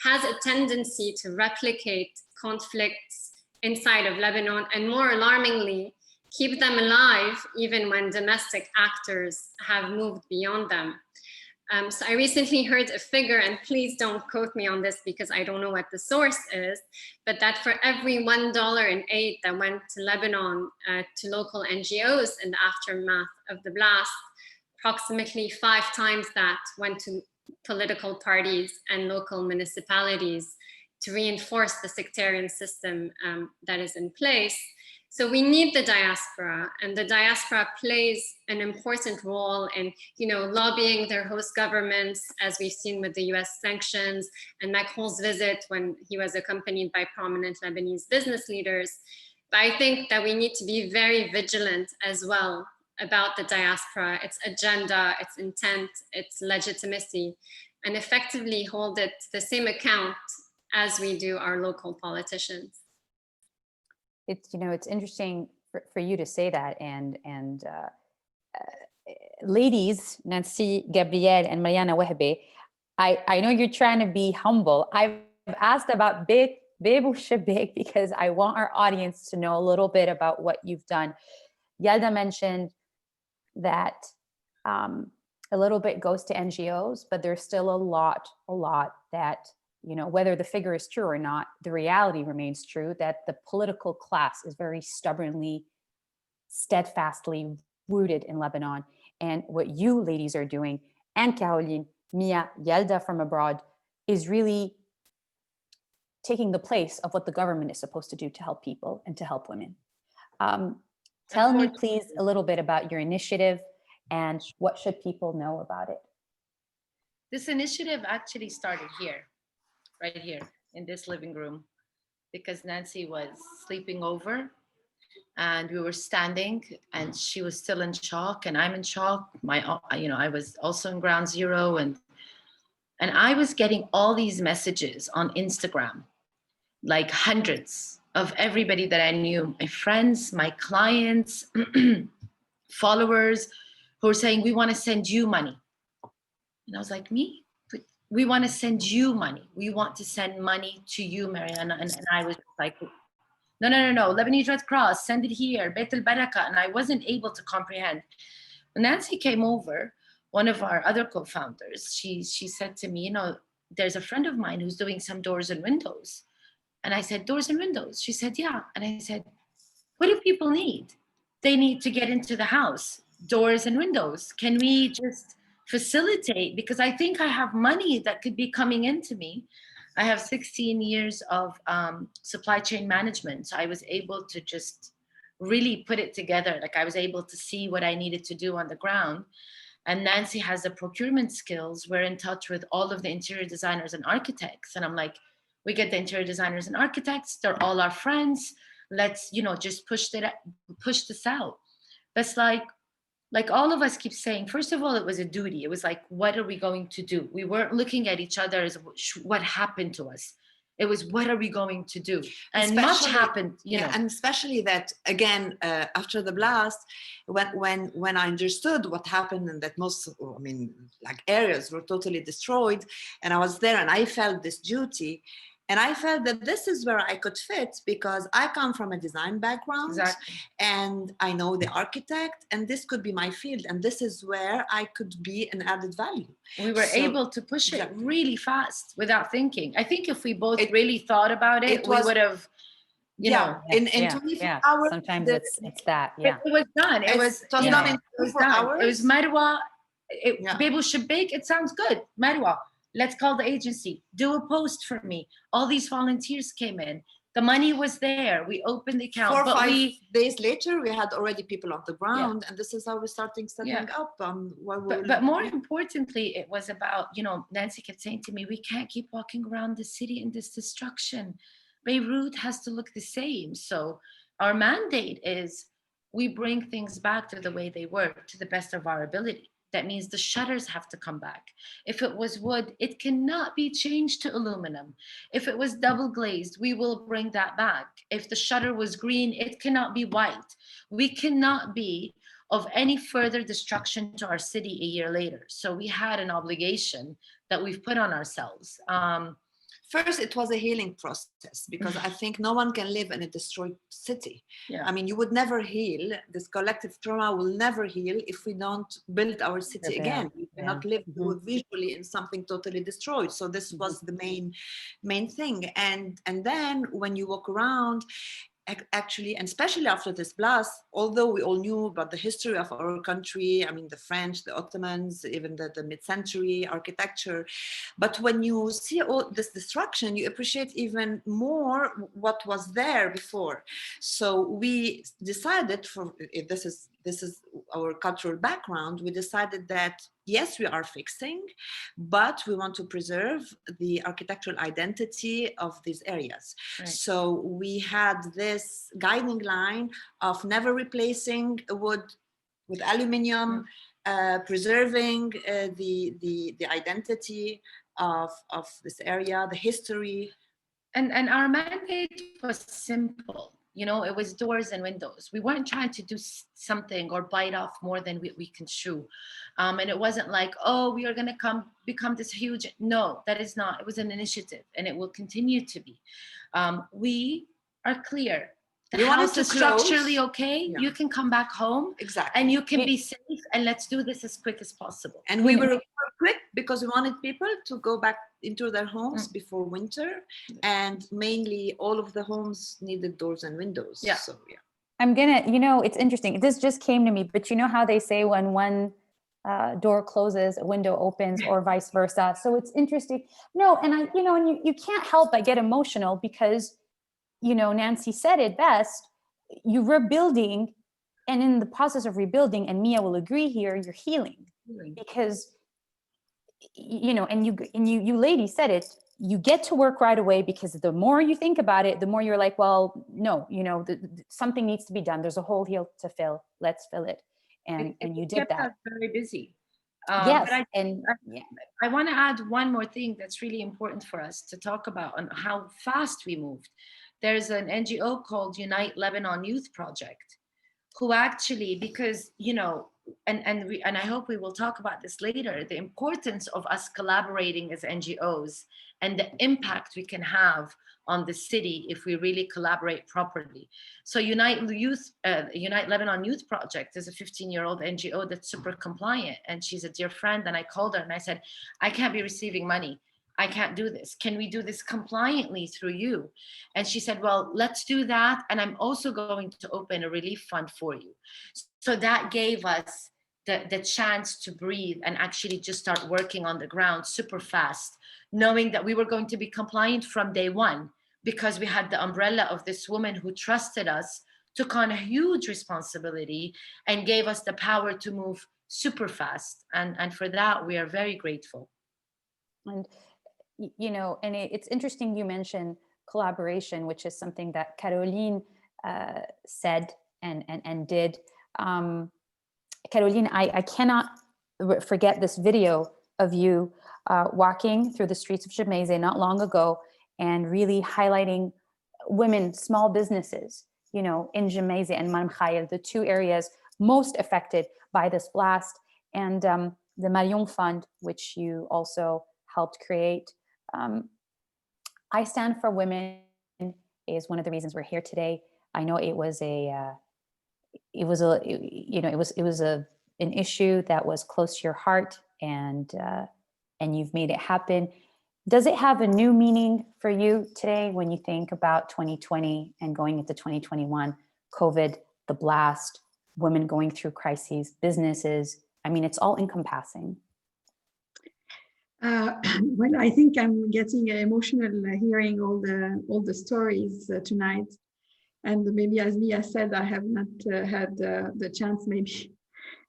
has a tendency to replicate conflicts inside of Lebanon, and more alarmingly, keep them alive even when domestic actors have moved beyond them. So I recently heard a figure, and please don't quote me on this because I don't know what the source is, but that for every $1 in aid that went to Lebanon, to local NGOs in the aftermath of the blast, approximately 5 times that went to political parties and local municipalities to reinforce the sectarian system that is in place. So we need the diaspora, and the diaspora plays an important role in, lobbying their host governments, as we've seen with the US sanctions and Macron's visit when he was accompanied by prominent Lebanese business leaders. But I think that we need to be very vigilant as well about the diaspora, its agenda, its intent, its legitimacy, and effectively hold it to the same account as we do our local politicians. It's interesting for you to say that, and ladies, Nancy, Gabriel, and Mariana Wehbe, I know you're trying to be humble. I've asked about Beb W Shebbek because I want our audience to know a little bit about what you've done. Yalda mentioned that a little bit goes to NGOs, but there's still a lot that, whether the figure is true or not, the reality remains true that the political class is very stubbornly, steadfastly rooted in Lebanon. And what you ladies are doing, and Caroline, Mia, Yalda from abroad, is really taking the place of what the government is supposed to do to help people and to help women. Tell me, please, a little bit about your initiative and what should people know about it? This initiative actually started here, right here in this living room, because Nancy was sleeping over and we were standing and she was still in shock and I'm in shock. I was also in ground zero and I was getting all these messages on Instagram, like hundreds of everybody that I knew, my friends, my clients, followers, who were saying, we want to send you money. And I was like, me? We want to send you money. We want to send money to you, Mariana. And I was like, no. Lebanese Red Cross, send it here, Beit al-Baraka. And I wasn't able to comprehend. When Nancy came over, one of our other co-founders, she said to me, there's a friend of mine who's doing some doors and windows. And I said, doors and windows? She said, yeah. And I said, what do people need? They need to get into the house. doors and windows? Can we just facilitate? Because I think I have money that could be coming into me. I have 16 years of supply chain management. So I was able to just really put it together. Like I was able to see what I needed to do on the ground. And Nancy has the procurement skills. We're in touch with all of the interior designers and architects. And I'm like, we get the interior designers and architects. They're all our friends. Let's, just push this out. That's like all of us keep saying, first of all, it was a duty. It was like, what are we going to do? We weren't looking at each other as what happened to us. It was, what are we going to do? And much happened, And especially that, again, after the blast, when I understood what happened and that areas were totally destroyed, and I was there and I felt this duty. And I felt that this is where I could fit because I come from a design background. Exactly. And I know the architect, and this could be my field. And this is where I could be an added value. We were able to push it really fast without thinking. I think if we both really thought about it, we would have, in 24 hours. Sometimes it's that, yeah. It was done. It was done in 24 hours. It was Marwa, Beb W Shebbek. It sounds good. Marwa. Let's call the agency, do a post for me. All these volunteers came in. The money was there. We opened the account. 4 or 5 days later, we had already people on the ground. And this is how we're setting up. But more importantly, it was about, Nancy kept saying to me, we can't keep walking around the city in this destruction. Beirut has to look the same. So our mandate is we bring things back to the way they were, to the best of our ability. That means the shutters have to come back. If it was wood, it cannot be changed to aluminum. If it was double glazed, we will bring that back. If the shutter was green, it cannot be white. We cannot be of any further destruction to our city a year later. So we had an obligation that we've put on ourselves. First, it was a healing process because I think no one can live in a destroyed city. Yeah. I mean, you would never heal. This collective trauma will never heal if we don't build our city again. We cannot live visually in something totally destroyed. So this was the main thing. And then when you walk around, actually, and especially after this blast, although we all knew about the history of our country, I mean, the French, the Ottomans, even the mid-century architecture, but when you see all this destruction, you appreciate even more what was there before. So we decided, this is our cultural background, we decided that yes, we are fixing, but we want to preserve the architectural identity of these areas. Right. So we had this guiding line of never replacing wood with aluminium, preserving the identity of this area, the history. And our mandate was simple. It was doors and windows. We weren't trying to do something or bite off more than we can chew. And it wasn't like, we are going to become this huge. No, that is not. It was an initiative, and it will continue to be. We are clear. The house is structurally okay. Yeah. You can come back home. Exactly. And you can be safe, and let's do this as quick as possible. And we were quick because we wanted people to go back into their homes before winter, and mainly all of the homes needed doors and windows. Yeah. So yeah. I'm gonna, it's interesting. This just came to me, but you know how they say when one door closes, a window opens, or vice versa. So it's interesting. No, and and you can't help but get emotional because, Nancy said it best. You're rebuilding, and in the process of rebuilding, and Mia will agree here, you're healing. Because and you ladies said it, you get to work right away because the more you think about it, the more you're like, well, no, something needs to be done. There's a hole here to fill. Let's fill it. And you did that. Us very busy. Yes. But I want to add one more thing that's really important for us to talk about on how fast we moved. There's an NGO called Unite Lebanon Youth Project, who actually, because, and I hope we will talk about this later, the importance of us collaborating as NGOs and the impact we can have on the city if we really collaborate properly. So Unite Lebanon Youth Project is a 15-year-old NGO that's super compliant, and she's a dear friend. And I called her and I said, I can't be receiving money. I can't do this. Can we do this compliantly through you? And she said, well, let's do that. And I'm also going to open a relief fund for you. So that gave us the chance to breathe and actually just start working on the ground super fast, knowing that we were going to be compliant from day one, because we had the umbrella of this woman who trusted us, took on a huge responsibility, and gave us the power to move super fast. And for that, we are very grateful. And, you know, and it's interesting you mentioned collaboration, which is something that Caroline said and did. Caroline, I cannot forget this video of you walking through the streets of Jemese not long ago and really highlighting women, small businesses, you know, in Jemese and Manmkhayel, the two areas most affected by this blast, and the Marion Fund, which you also helped create. I Stand for Women is one of the reasons we're here today. I know it was an issue that was close to your heart, and you've made it happen. Does it have a new meaning for you today when you think about 2020 and going into 2021, COVID, the blast, women going through crises, businesses? I mean, it's all encompassing. Well, I think I'm getting emotional hearing all the stories tonight. And maybe, as Leah said, I have not had the chance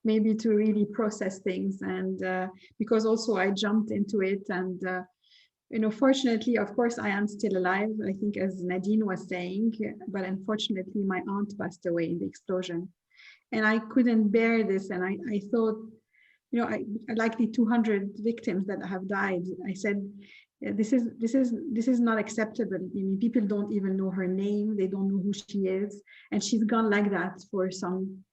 maybe to really process things, and because also I jumped into it, and you know, fortunately, of course, I am still alive, I think, as Nadine was saying, but unfortunately my aunt passed away in the explosion, and I couldn't bear this, and I thought, you know, I like the 200 victims that have died. I said, this is not acceptable. I mean, people don't even know her name. They don't know who she is. And she's gone like that for some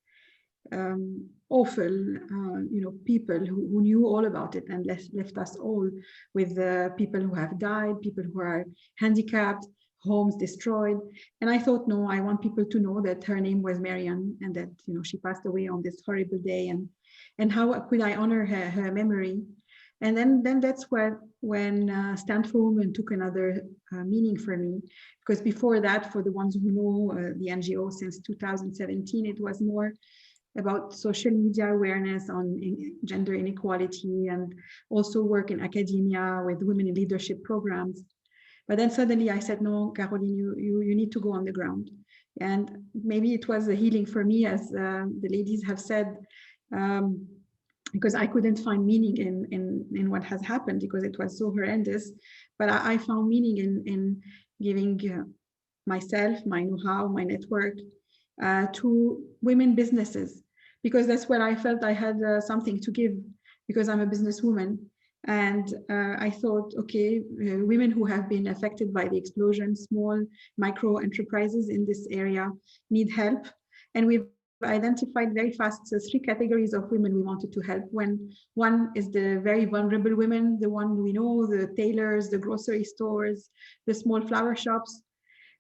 awful, you know, people who knew all about it, and left us all with people who have died, people who are handicapped, homes destroyed. And I thought, no, I want people to know that her name was Marian, and that, you know, she passed away on this horrible day, and how could I honor her memory? And then that's when Stand for Women took another meaning for me, because before that, for the ones who know the NGO since 2017, it was more about social media awareness on gender inequality, and also work in academia with women in leadership programs. But then suddenly I said, no, Caroline, you need to go on the ground. And maybe it was a healing for me, as the ladies have said, because I couldn't find meaning in what has happened, because it was so horrendous. But I found meaning in giving myself, my know-how, my network to women businesses, because that's where I felt I had something to give, because I'm a businesswoman. And I thought, okay, women who have been affected by the explosion, small micro enterprises in this area need help. And we've identified very fast three categories of women we wanted to help. When one is the very vulnerable women, the one we know, the tailors, the grocery stores, the small flower shops.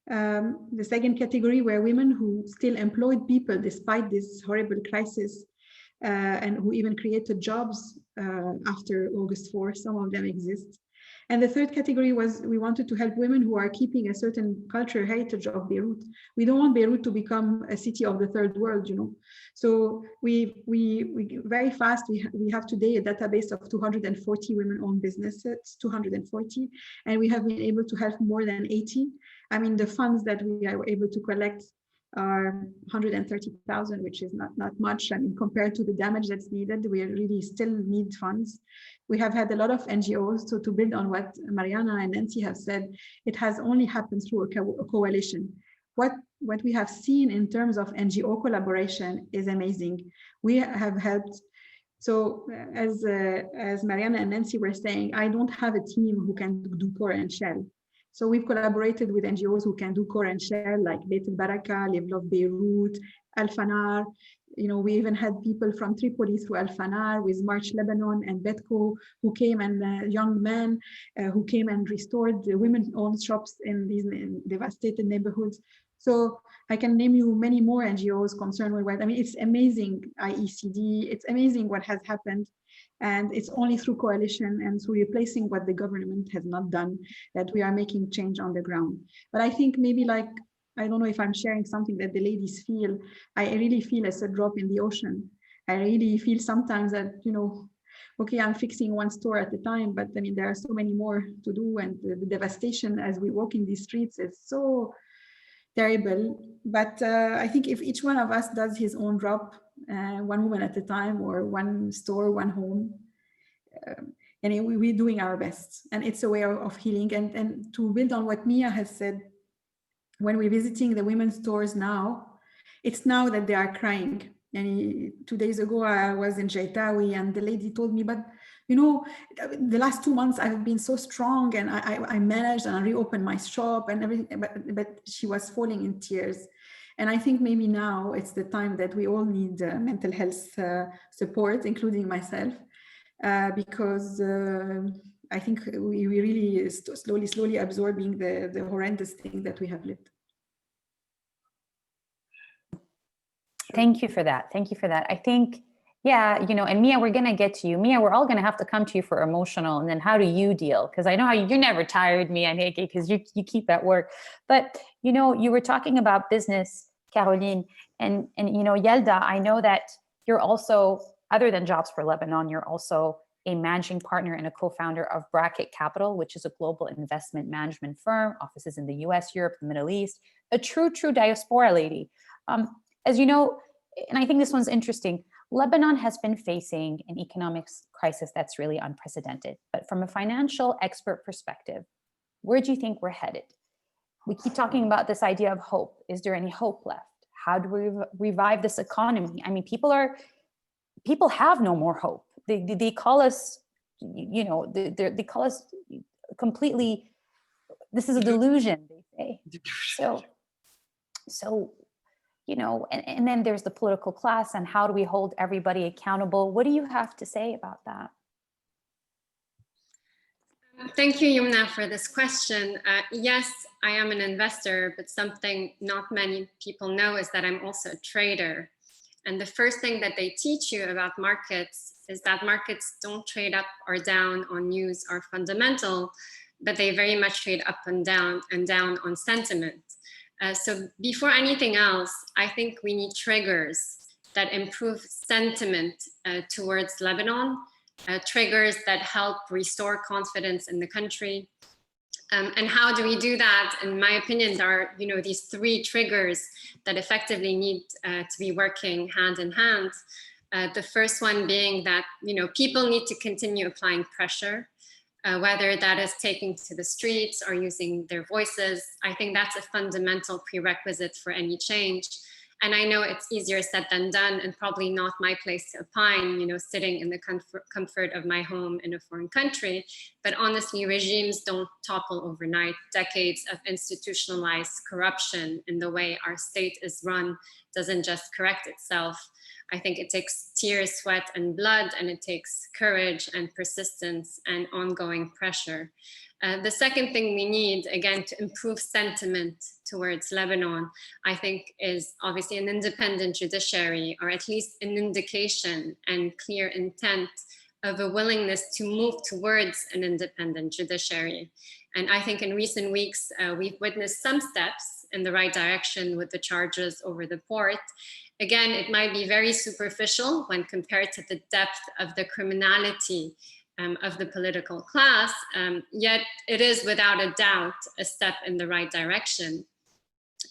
The second category were women who still employed people despite this horrible crisis, and who even created jobs after August 4th. Some of them exist. And the third category was, we wanted to help women who are keeping a certain culture heritage of Beirut. We don't want Beirut to become a city of the third world, you know. So we very fast, we have today a database of 240 women-owned businesses, 240, and we have been able to help more than 80. I mean, the funds that we are able to collect are 130,000, which is not much. I mean, compared to the damage that's needed, we really still need funds. We have had a lot of NGOs, so to build on what Mariana and Nancy have said, it has only happened through a coalition. What we have seen in terms of NGO collaboration is amazing. We have helped. So as Mariana and Nancy were saying, I don't have a team who can do core and shell. So we've collaborated with NGOs who can do core and shell, like Beit al-Baraka, Live Love Beirut, Al-Fanar. You know, we even had people from Tripoli through Al-Fanar with March Lebanon and Betco, who came, and young men who came and restored the women-owned shops in these devastated neighborhoods. So I can name you many more NGOs concerned with what, I mean, it's amazing, IECD, it's amazing what has happened. And it's only through coalition and through replacing what the government has not done that we are making change on the ground. But I think maybe, like, I don't know if I'm sharing something that the ladies feel, I really feel as a drop in the ocean. I really feel sometimes that, okay, I'm fixing one store at a time, but I mean, there are so many more to do, and the devastation as we walk in these streets is so terrible. But I think if each one of us does his own job, one woman at a time, or one store, one home, and we're doing our best, and it's a way of healing. And to build on what Mia has said, when we're visiting the women's stores now, it's now that they are crying. And 2 days ago, I was in Jaitawi, and the lady told me, but the last 2 months I've been so strong, and I managed, and I reopened my shop and everything, but she was falling in tears. And I think maybe now it's the time that we all need mental health support, including myself, because I think we really slowly absorbing the horrendous thing that we have lived. Thank you for that. Thank you for that. I think, yeah, and Mia, we're going to get to you. Mia, we're all going to have to come to you for emotional. And then how do you deal? Because I know how you're never tired, Mia, because you keep at work. But, you were talking about business, Caroline, and Yalda, I know that you're also, other than Jobs for Lebanon, you're also a managing partner and a co-founder of Bracket Capital, which is a global investment management firm, offices in the US, Europe, the Middle East, a true diaspora lady. As you know, and I think this one's interesting, Lebanon has been facing an economic crisis that's really unprecedented. But from a financial expert perspective, where do you think we're headed? We keep talking about this idea of hope. Is there any hope left? How do we revive this economy? I mean, people have no more hope. They call us, they call us completely, this is a delusion, they say. So, and then there's the political class, and how do we hold everybody accountable? What do you have to say about that? Thank you, Youmna, for this question. Yes, I am an investor, but something not many people know is that I'm also a trader. And the first thing that they teach you about markets is that markets don't trade up or down on news or fundamental, but they very much trade up and down on sentiment. So before anything else, I think we need triggers that improve sentiment towards Lebanon, triggers that help restore confidence in the country. And how do we do that? In my opinion, there are these three triggers that effectively need to be working hand in hand. The first one being that people need to continue applying pressure. Whether that is taking to the streets or using their voices. I think that's a fundamental prerequisite for any change. And I know it's easier said than done, and probably not my place to opine, sitting in the comfort of my home in a foreign country. But honestly, regimes don't topple overnight. Decades of institutionalized corruption in the way our state is run doesn't just correct itself. I think it takes tears, sweat, and blood, and it takes courage and persistence and ongoing pressure. The second thing we need, again, to improve sentiment towards Lebanon, I think, is obviously an independent judiciary, or at least an indication and clear intent of a willingness to move towards an independent judiciary. And I think in recent weeks, we've witnessed some steps in the right direction with the charges over the port. Again, it might be very superficial when compared to the depth of the criminality of the political class, yet it is without a doubt a step in the right direction.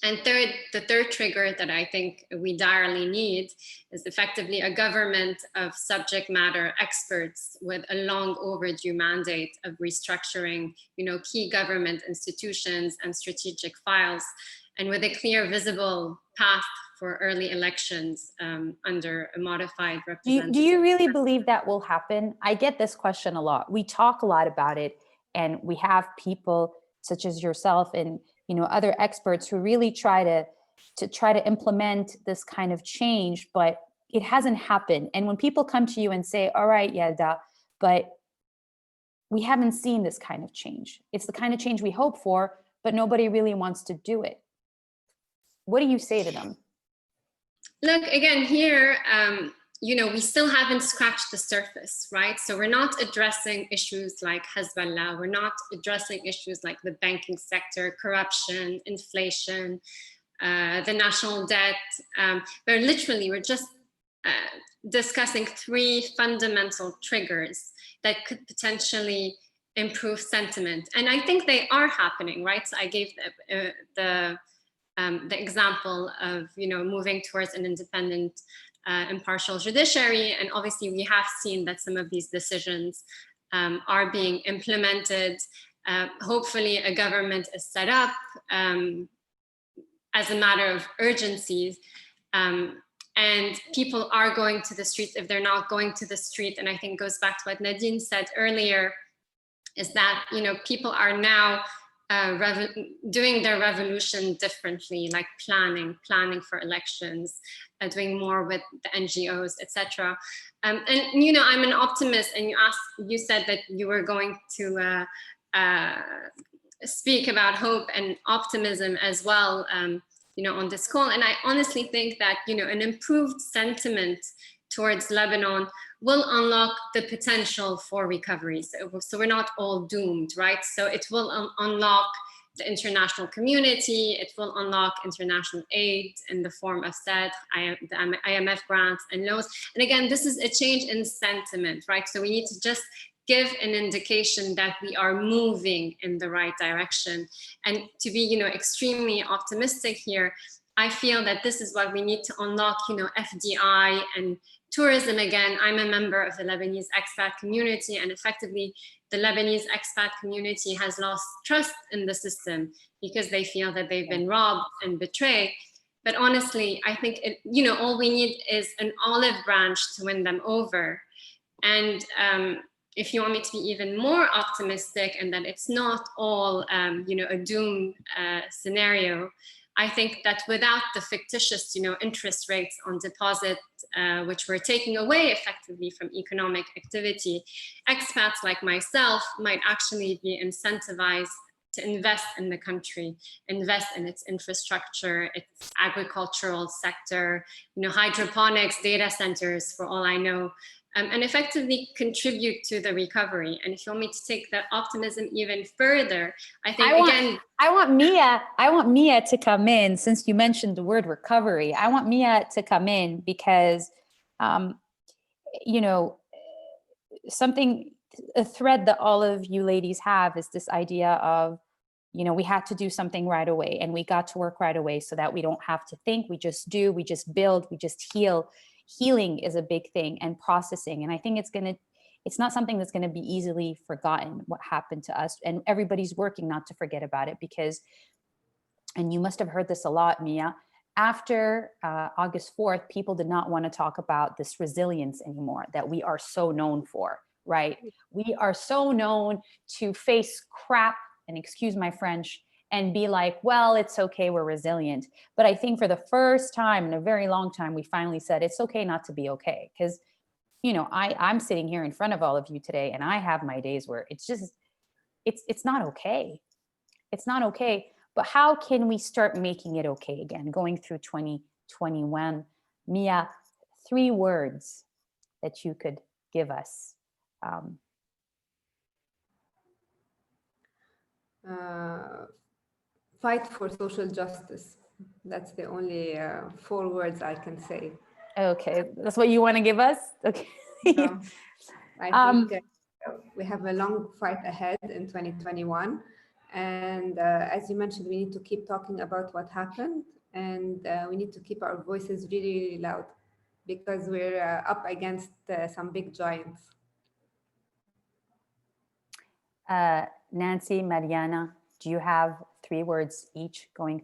And the third trigger that I think we direly need is effectively a government of subject matter experts with a long overdue mandate of restructuring, key government institutions and strategic files, and with a clear, visible path for early elections under a modified representative. Do you really believe that will happen? I get this question a lot. We talk a lot about it, and we have people such as yourself and other experts who really try to implement this kind of change, but it hasn't happened. And when people come to you and say, all right, Yalda, but we haven't seen this kind of change. It's the kind of change we hope for, but nobody really wants to do it. What do you say to them? Look, again, here, we still haven't scratched the surface, right? So we're not addressing issues like Hezbollah. We're not addressing issues like the banking sector, corruption, inflation, the national debt. We're just discussing 3 fundamental triggers that could potentially improve sentiment. And I think they are happening, right? So I gave the example of, moving towards an independent, impartial judiciary. And obviously we have seen that some of these decisions are being implemented. Hopefully a government is set up as a matter of urgency. And people are going to the streets. If they're not going to the street, and I think it goes back to what Nadine said earlier, is that, people are now doing their revolution differently, like planning for elections, doing more with the NGOs, etc. And I'm an optimist, and you said that you were going to speak about hope and optimism as well, on this call. And I honestly think that, an improved sentiment towards Lebanon will unlock the potential for recovery. So we're not all doomed, right? So it will unlock the international community. It will unlock international aid in the form of the IMF grants and loans. And again, this is a change in sentiment, right? So we need to just give an indication that we are moving in the right direction. And to be, extremely optimistic here, I feel that this is what we need to unlock, FDI and tourism again. I'm a member of the Lebanese expat community, and effectively the Lebanese expat community has lost trust in the system because they feel that they've been robbed and betrayed. But honestly, I think, all we need is an olive branch to win them over. And if you want me to be even more optimistic and that it's not all, a doom scenario, I think that without the fictitious, interest rates on deposit, which we're taking away effectively from economic activity, expats like myself might actually be incentivized to invest in the country, invest in its infrastructure, its agricultural sector, hydroponics, data centers, for all I know, and effectively contribute to the recovery. And if you want me to take that optimism even further, I think I want Mia to come in, since you mentioned the word recovery. I want Mia to come in because, a thread that all of you ladies have is this idea of, we had to do something right away, and we got to work right away so that we don't have to think, we just do, we just build, we just heal. Healing is a big thing, and processing. And I think it's not something that's going to be easily forgotten, what happened to us, and everybody's working not to forget about it, because, and you must have heard this a lot, Mia, after August 4th, people did not want to talk about this resilience anymore that we are so known for, right? We are so known to face crap, and excuse my French, and be like, well, it's okay, we're resilient. But I think for the first time in a very long time, we finally said it's okay not to be okay. Because, I'm sitting here in front of all of you today, and I have my days where it's just, it's not okay. It's not okay. But how can we start making it okay again, going through 2021? Mia, 3 words that you could give us. Fight for social justice. That's the only 4 words I can say. Okay, that's what you want to give us? Okay. I think we have a long fight ahead in 2021. And as you mentioned, we need to keep talking about what happened, and we need to keep our voices really, really loud, because we're up against some big giants. Nancy, Mariana, do you have 3 words each going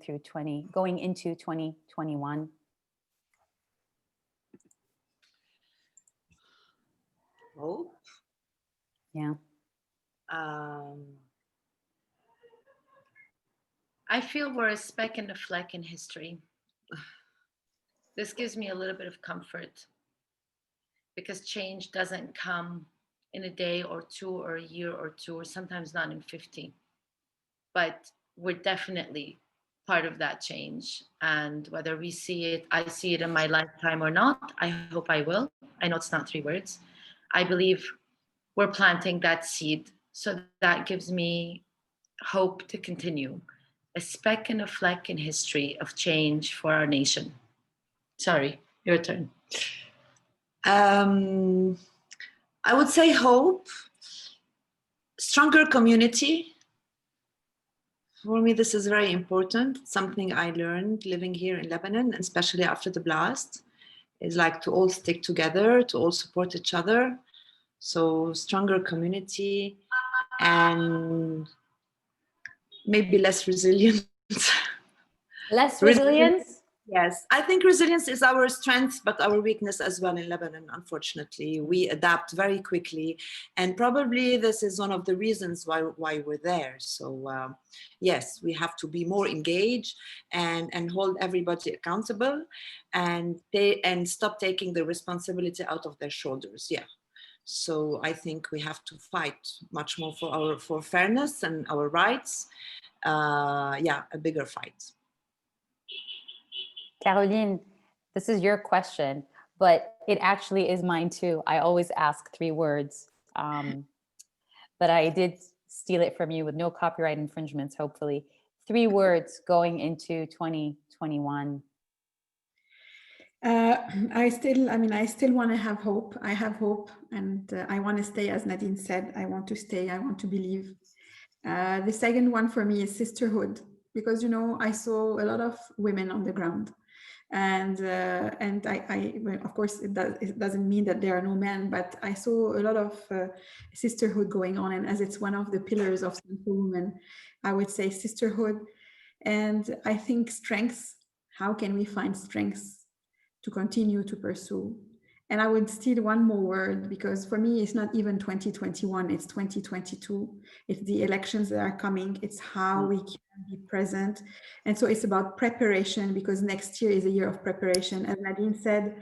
into 2021? Hope. Yeah. I feel we're a speck and a fleck in history. This gives me a little bit of comfort, because change doesn't come in a day or 2 or a year or 2, or sometimes not in 50. But we're definitely part of that change. And whether we see it, I see it in my lifetime or not, I hope I will. I know it's not 3 words. I believe we're planting that seed. So that gives me hope to continue. A speck and a fleck in history of change for our nation. Sorry, your turn. I would say hope, stronger community. For me, this is very important. Something I learned living here in Lebanon, especially after the blast, is like to all stick together, to all support each other. So stronger community and maybe less resilience. Less resilience? Yes, I think resilience is our strength, but our weakness as well in Lebanon, unfortunately. We adapt very quickly, and probably this is one of the reasons why we're there. So yes, we have to be more engaged and hold everybody accountable and stop taking the responsibility out of their shoulders. Yeah. So I think we have to fight much more for fairness and our rights. Yeah, a bigger fight. Caroline, this is your question, but it actually is mine too. I always ask 3 words, but I did steal it from you with no copyright infringements, hopefully. 3 words going into 2021. I still want to have hope. I have hope, and I want to stay, as Nadine said. I want to stay. I want to believe. The second one for me is sisterhood, because I saw a lot of women on the ground, and well, of course it doesn't mean that there are no men, but I saw a lot of sisterhood going on, and as it's one of the pillars of Central Women, I would say sisterhood, and I think strengths. How can we find strengths to continue to pursue? And I would steal one more word, because for me, it's not even 2021, it's 2022. It's the elections that are coming. It's how we can be present. And so it's about preparation, because next year is a year of preparation. As Nadine said,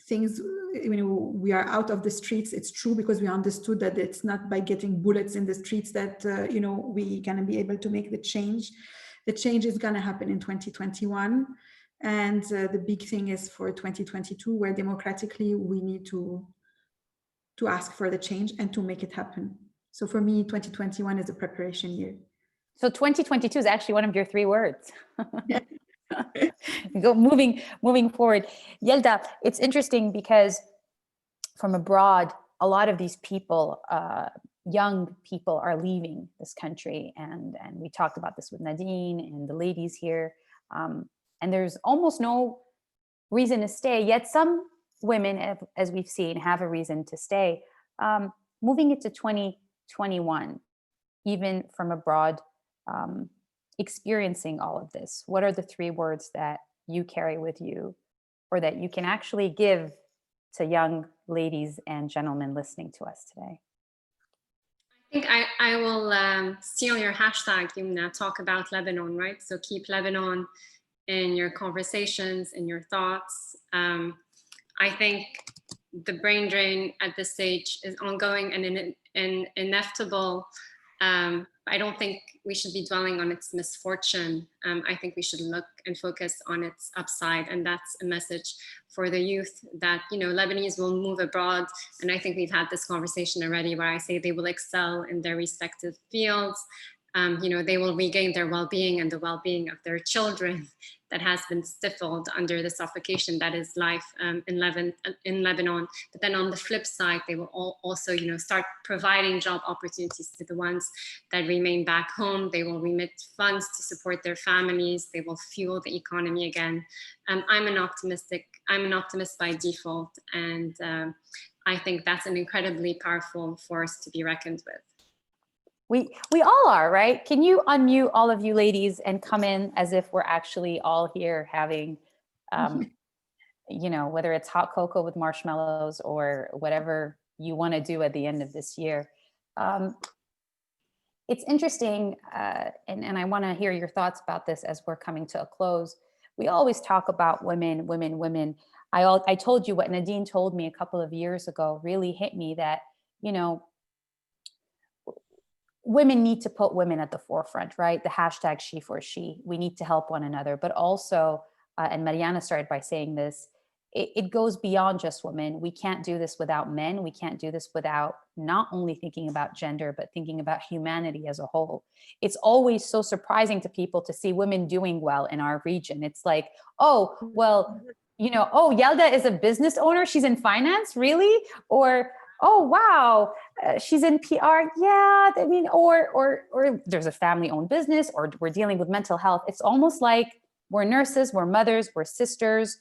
things, we are out of the streets. It's true, because we understood that it's not by getting bullets in the streets that, we going to be able to make the change. The change is going to happen in 2021. And the big thing is for 2022, where democratically we need to ask for the change and to make it happen. So for me, 2021 is a preparation year. So 2022 is actually one of your 3 words. Moving forward. Yalda, it's interesting because from abroad, a lot of these people, young people, are leaving this country. And we talked about this with Nadine and the ladies here. And there's almost no reason to stay, yet some women, as we've seen, have a reason to stay. Moving into 2021, even from abroad, experiencing all of this, what are the 3 words that you carry with you, or that you can actually give to young ladies and gentlemen listening to us today? I think I will steal your hashtag, Youmna, talk about Lebanon, right? So keep Lebanon in your conversations, in your thoughts. I think the brain drain at this stage is ongoing and inevitable. I don't think we should be dwelling on its misfortune. I think we should look and focus on its upside. And that's a message for the youth that, Lebanese will move abroad. And I think we've had this conversation already, where I say they will excel in their respective fields. They will regain their well-being and the well-being of their children that has been stifled under the suffocation that is life in Lebanon. But then on the flip side, they will also, start providing job opportunities to the ones that remain back home. They will remit funds to support their families. They will fuel the economy again. I'm an optimist by default, and I think that's an incredibly powerful force to be reckoned with. We all are, right? Can you unmute, all of you ladies, and come in as if we're actually all here having, whether it's hot cocoa with marshmallows or whatever you want to do at the end of this year. It's interesting, and I want to hear your thoughts about this as we're coming to a close. We always talk about women, women, women. I told you what Nadine told me a couple of years ago really hit me, that, women need to put women at the forefront, right? The hashtag she for she. We need to help one another, but also, and Mariana started by saying this, it goes beyond just women. We can't do this without men. We can't do this without not only thinking about gender, but thinking about humanity as a whole. It's always so surprising to people to see women doing well in our region. It's like, oh, well, you know, oh, Yalda is a business owner. She's in finance, really? Or, oh, wow, she's in PR. Yeah, I mean, or there's a family-owned business, or we're dealing with mental health. It's almost like we're nurses, we're mothers, we're sisters.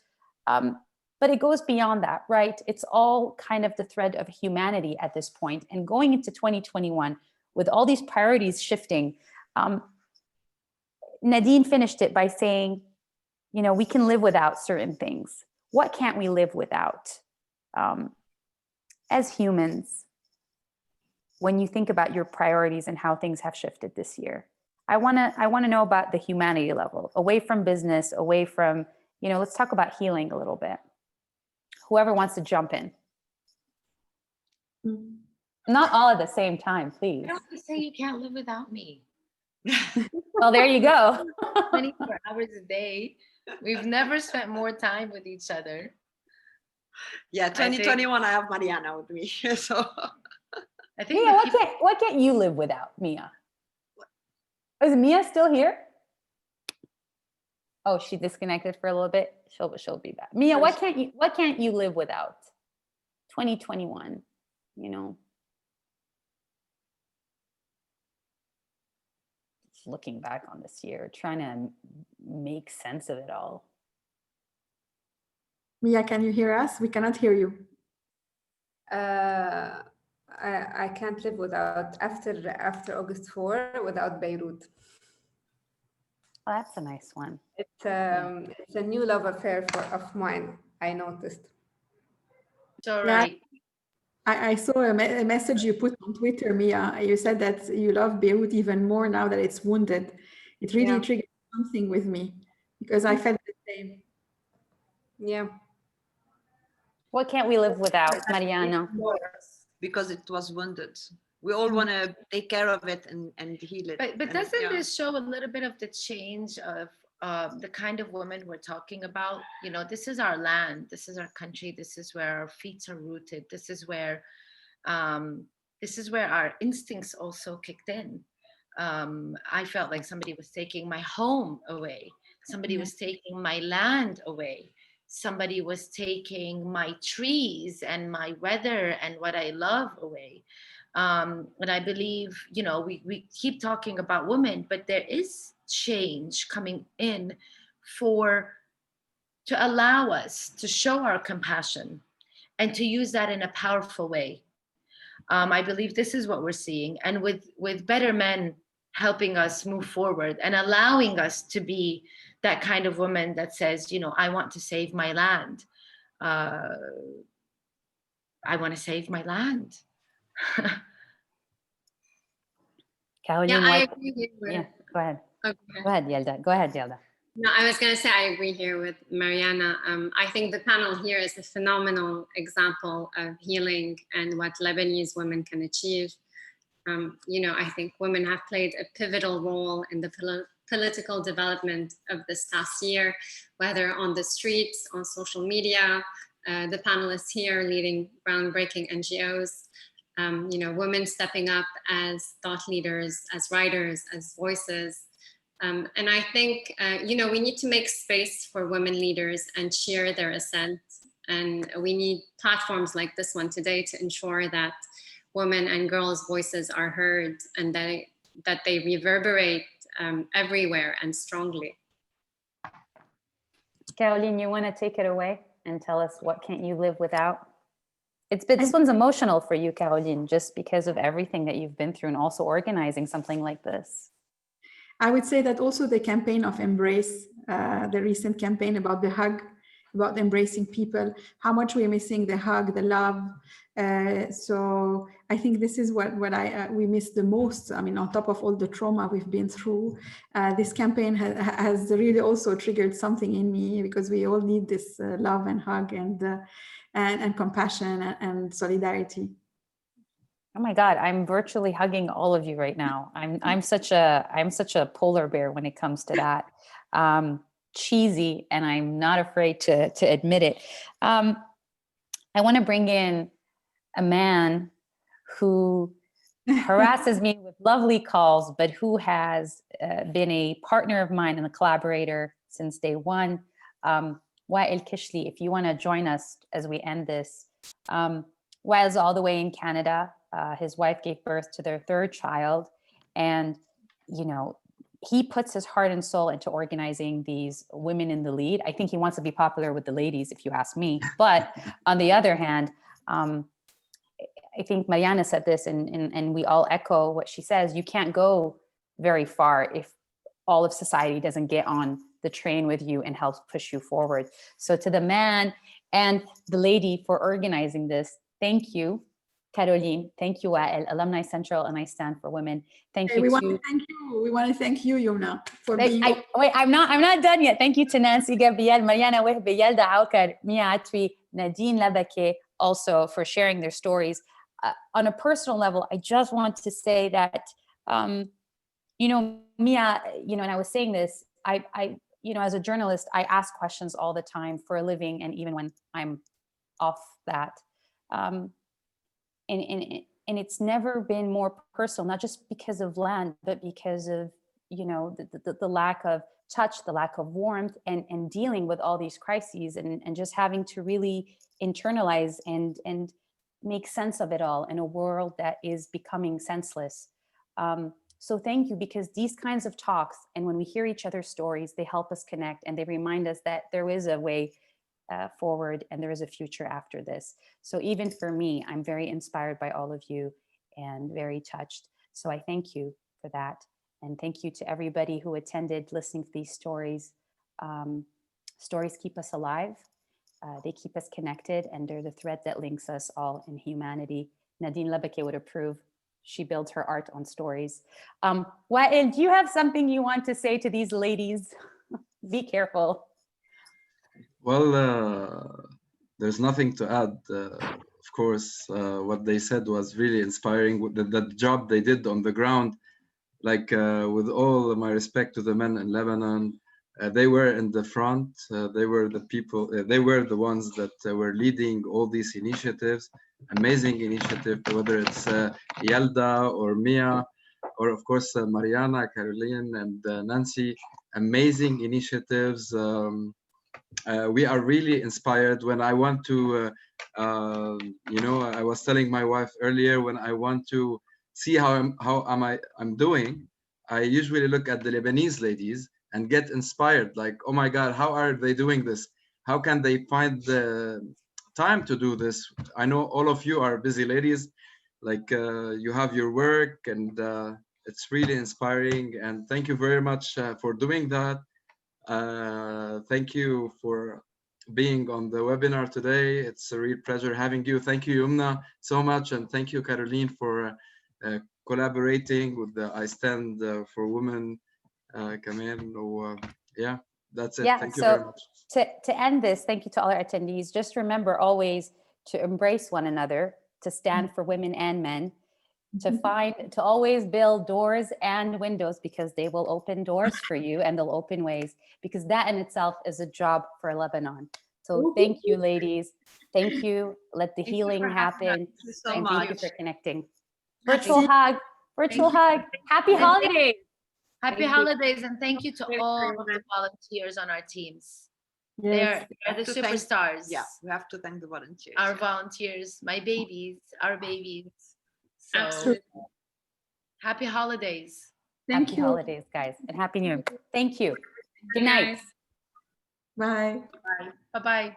But it goes beyond that, right? It's all kind of the thread of humanity at this point. And going into 2021, with all these priorities shifting, Nadine finished it by saying, you know, we can live without certain things. What can't we live without? As humans, when you think about your priorities and how things have shifted this year, I wanna know about the humanity level, away from business, away from, you know, let's talk about healing a little bit. Whoever wants to jump in. Not all at the same time, please. I don't say you can't live without me. Well, there you go. 24 hours a day. We've never spent more time with each other. Yeah, 2021, I have Mariana with me. So I think Mia, what can't you live without, Mia? Is Mia still here? Oh, she disconnected for a little bit. She'll be back. Mia, what can't you live without? 2021, you know. Just looking back on this year, trying to make sense of it all. Mia, can you hear us? We cannot hear you. I can't live without after August 4 without Beirut. Oh, that's a nice one. It's a new love affair of mine, I noticed. So right. I saw a message you put on Twitter, Mia. You said that you love Beirut even more now that it's wounded. It really triggered something with me because I felt the same. Yeah. What can't we live without, Mariana? Because it was wounded. We all want to take care of it and heal it. But doesn't this show a little bit of the change of the kind of women we're talking about? You know, this is our land, this is our country, this is where our feet are rooted, this is where our instincts also kicked in. I felt like somebody was taking my home away, somebody was taking my land away, somebody was taking my trees and my weather and what I love away. And I believe, you know, we keep talking about women, but there is change coming in to allow us to show our compassion and to use that in a powerful way. I believe this is what we're seeing, and with better men helping us move forward and allowing us to be that kind of woman that says, you know, I want to save my land. I want to save my land. Caroline, I agree with yeah, go ahead. Okay. Go ahead, Yalda. Go ahead, Yalda. No, I was going to say I agree here with Mariana. I think the panel here is a phenomenal example of healing and what Lebanese women can achieve. You know, I think women have played a pivotal role in the political development of this past year, whether on the streets, on social media. The panelists here leading groundbreaking NGOs. You know, women stepping up as thought leaders, as writers, as voices. And I think, you know, we need to make space for women leaders and share their assent. And we need platforms like this one today to ensure that women and girls' voices are heard and that they reverberate everywhere and strongly. Caroline, you want to take it away and tell us what can't you live without? This one's emotional for you, Caroline, just because of everything that you've been through and also organizing something like this. I would say that also the campaign of Embrace, the recent campaign about the hug, about embracing people, how much we're missing the hug, the love. So I think this is what we miss the most. I mean, on top of all the trauma we've been through, this campaign has really also triggered something in me, because we all need this love and hug and compassion and solidarity. Oh my God, I'm virtually hugging all of you right now. I'm such a polar bear when it comes to that. Cheesy, and I'm not afraid to admit it. I want to bring in a man who harasses me with lovely calls, but who has been a partner of mine and a collaborator since day one. Wael Kishli, if you want to join us as we end this. Wael's all the way in Canada. His wife gave birth to their third child. And, you know, he puts his heart and soul into organizing these women in the lead. I think he wants to be popular with the ladies, if you ask me. But on the other hand, I think Mariana said this, and we all echo what she says. You can't go very far if all of society doesn't get on the train with you and helps push you forward. So to the man and the lady for organizing this, thank you, Caroline. Thank you, Wael, Alumni Central, and I Stand for Women. Thank you. We want to thank you. We want to thank you, Youmna, for being. Wait, I'm not done yet. Thank you to Nancy, Gabriel, Mariana Wehbe, Yalda Aakour, Mia Atwi, Nadine, Labaki, also for sharing their stories. On a personal level, I just want to say that, you know, Mia, you know, and I was saying this, I, you know, as a journalist, I ask questions all the time for a living, and even when I'm off that. And it's never been more personal, not just because of land, but because of, you know, the lack of touch, the lack of warmth, and dealing with all these crises, and just having to really internalize and make sense of it all in a world that is becoming senseless. So thank you, because these kinds of talks, and when we hear each other's stories, they help us connect, and they remind us that there is a way forward, and there is a future after this. So even for me, I'm very inspired by all of you and very touched. So I thank you for that. And thank you to everybody who attended, listening to these stories. Stories keep us alive. They keep us connected, and they're the thread that links us all in humanity. Nadine Labaki would approve. She builds her art on stories. Wael, do you have something you want to say to these ladies? Be careful. Well, there's nothing to add. Of course, what they said was really inspiring. The job they did on the ground, like with all my respect to the men in Lebanon, they were in the front. They were the people, they were the ones that were leading all these initiatives, amazing initiative, whether it's Yalda or Mia, or of course, Mariana, Caroline, and Nancy, amazing initiatives. We are really inspired. When I want to, you know, I was telling my wife earlier, when I want to see how I'm doing, I usually look at the Lebanese ladies and get inspired. Like, oh my God, how are they doing this? How can they find the time to do this? I know all of you are busy ladies, like you have your work, and it's really inspiring. And thank you very much for doing that. Thank you for being on the webinar today. It's a real pleasure having you. Thank you, Youmna, so much. And thank you, Caroline, for collaborating with the I Stand for Women. Yeah, that's it. Yeah, thank you very much. To end this, thank you to all our attendees. Just remember always to embrace one another, to stand for women and men, to always build doors and windows, because they will open doors for you, and they'll open ways, because that in itself is a job for Lebanon. So thank you, ladies. Thank you. Let the healing happen. Thank you so and much. Thank you for connecting. Virtual hug. Virtual hug. Happy holidays. Happy holidays, and thank you to all of the volunteers on our teams. Yes. They're the superstars. Yeah, we have to thank the volunteers. Our volunteers, my babies, our babies. So Absolutely. happy holidays. Happy holidays, guys, and happy New Year. Thank you. Good night. Bye. Bye-bye.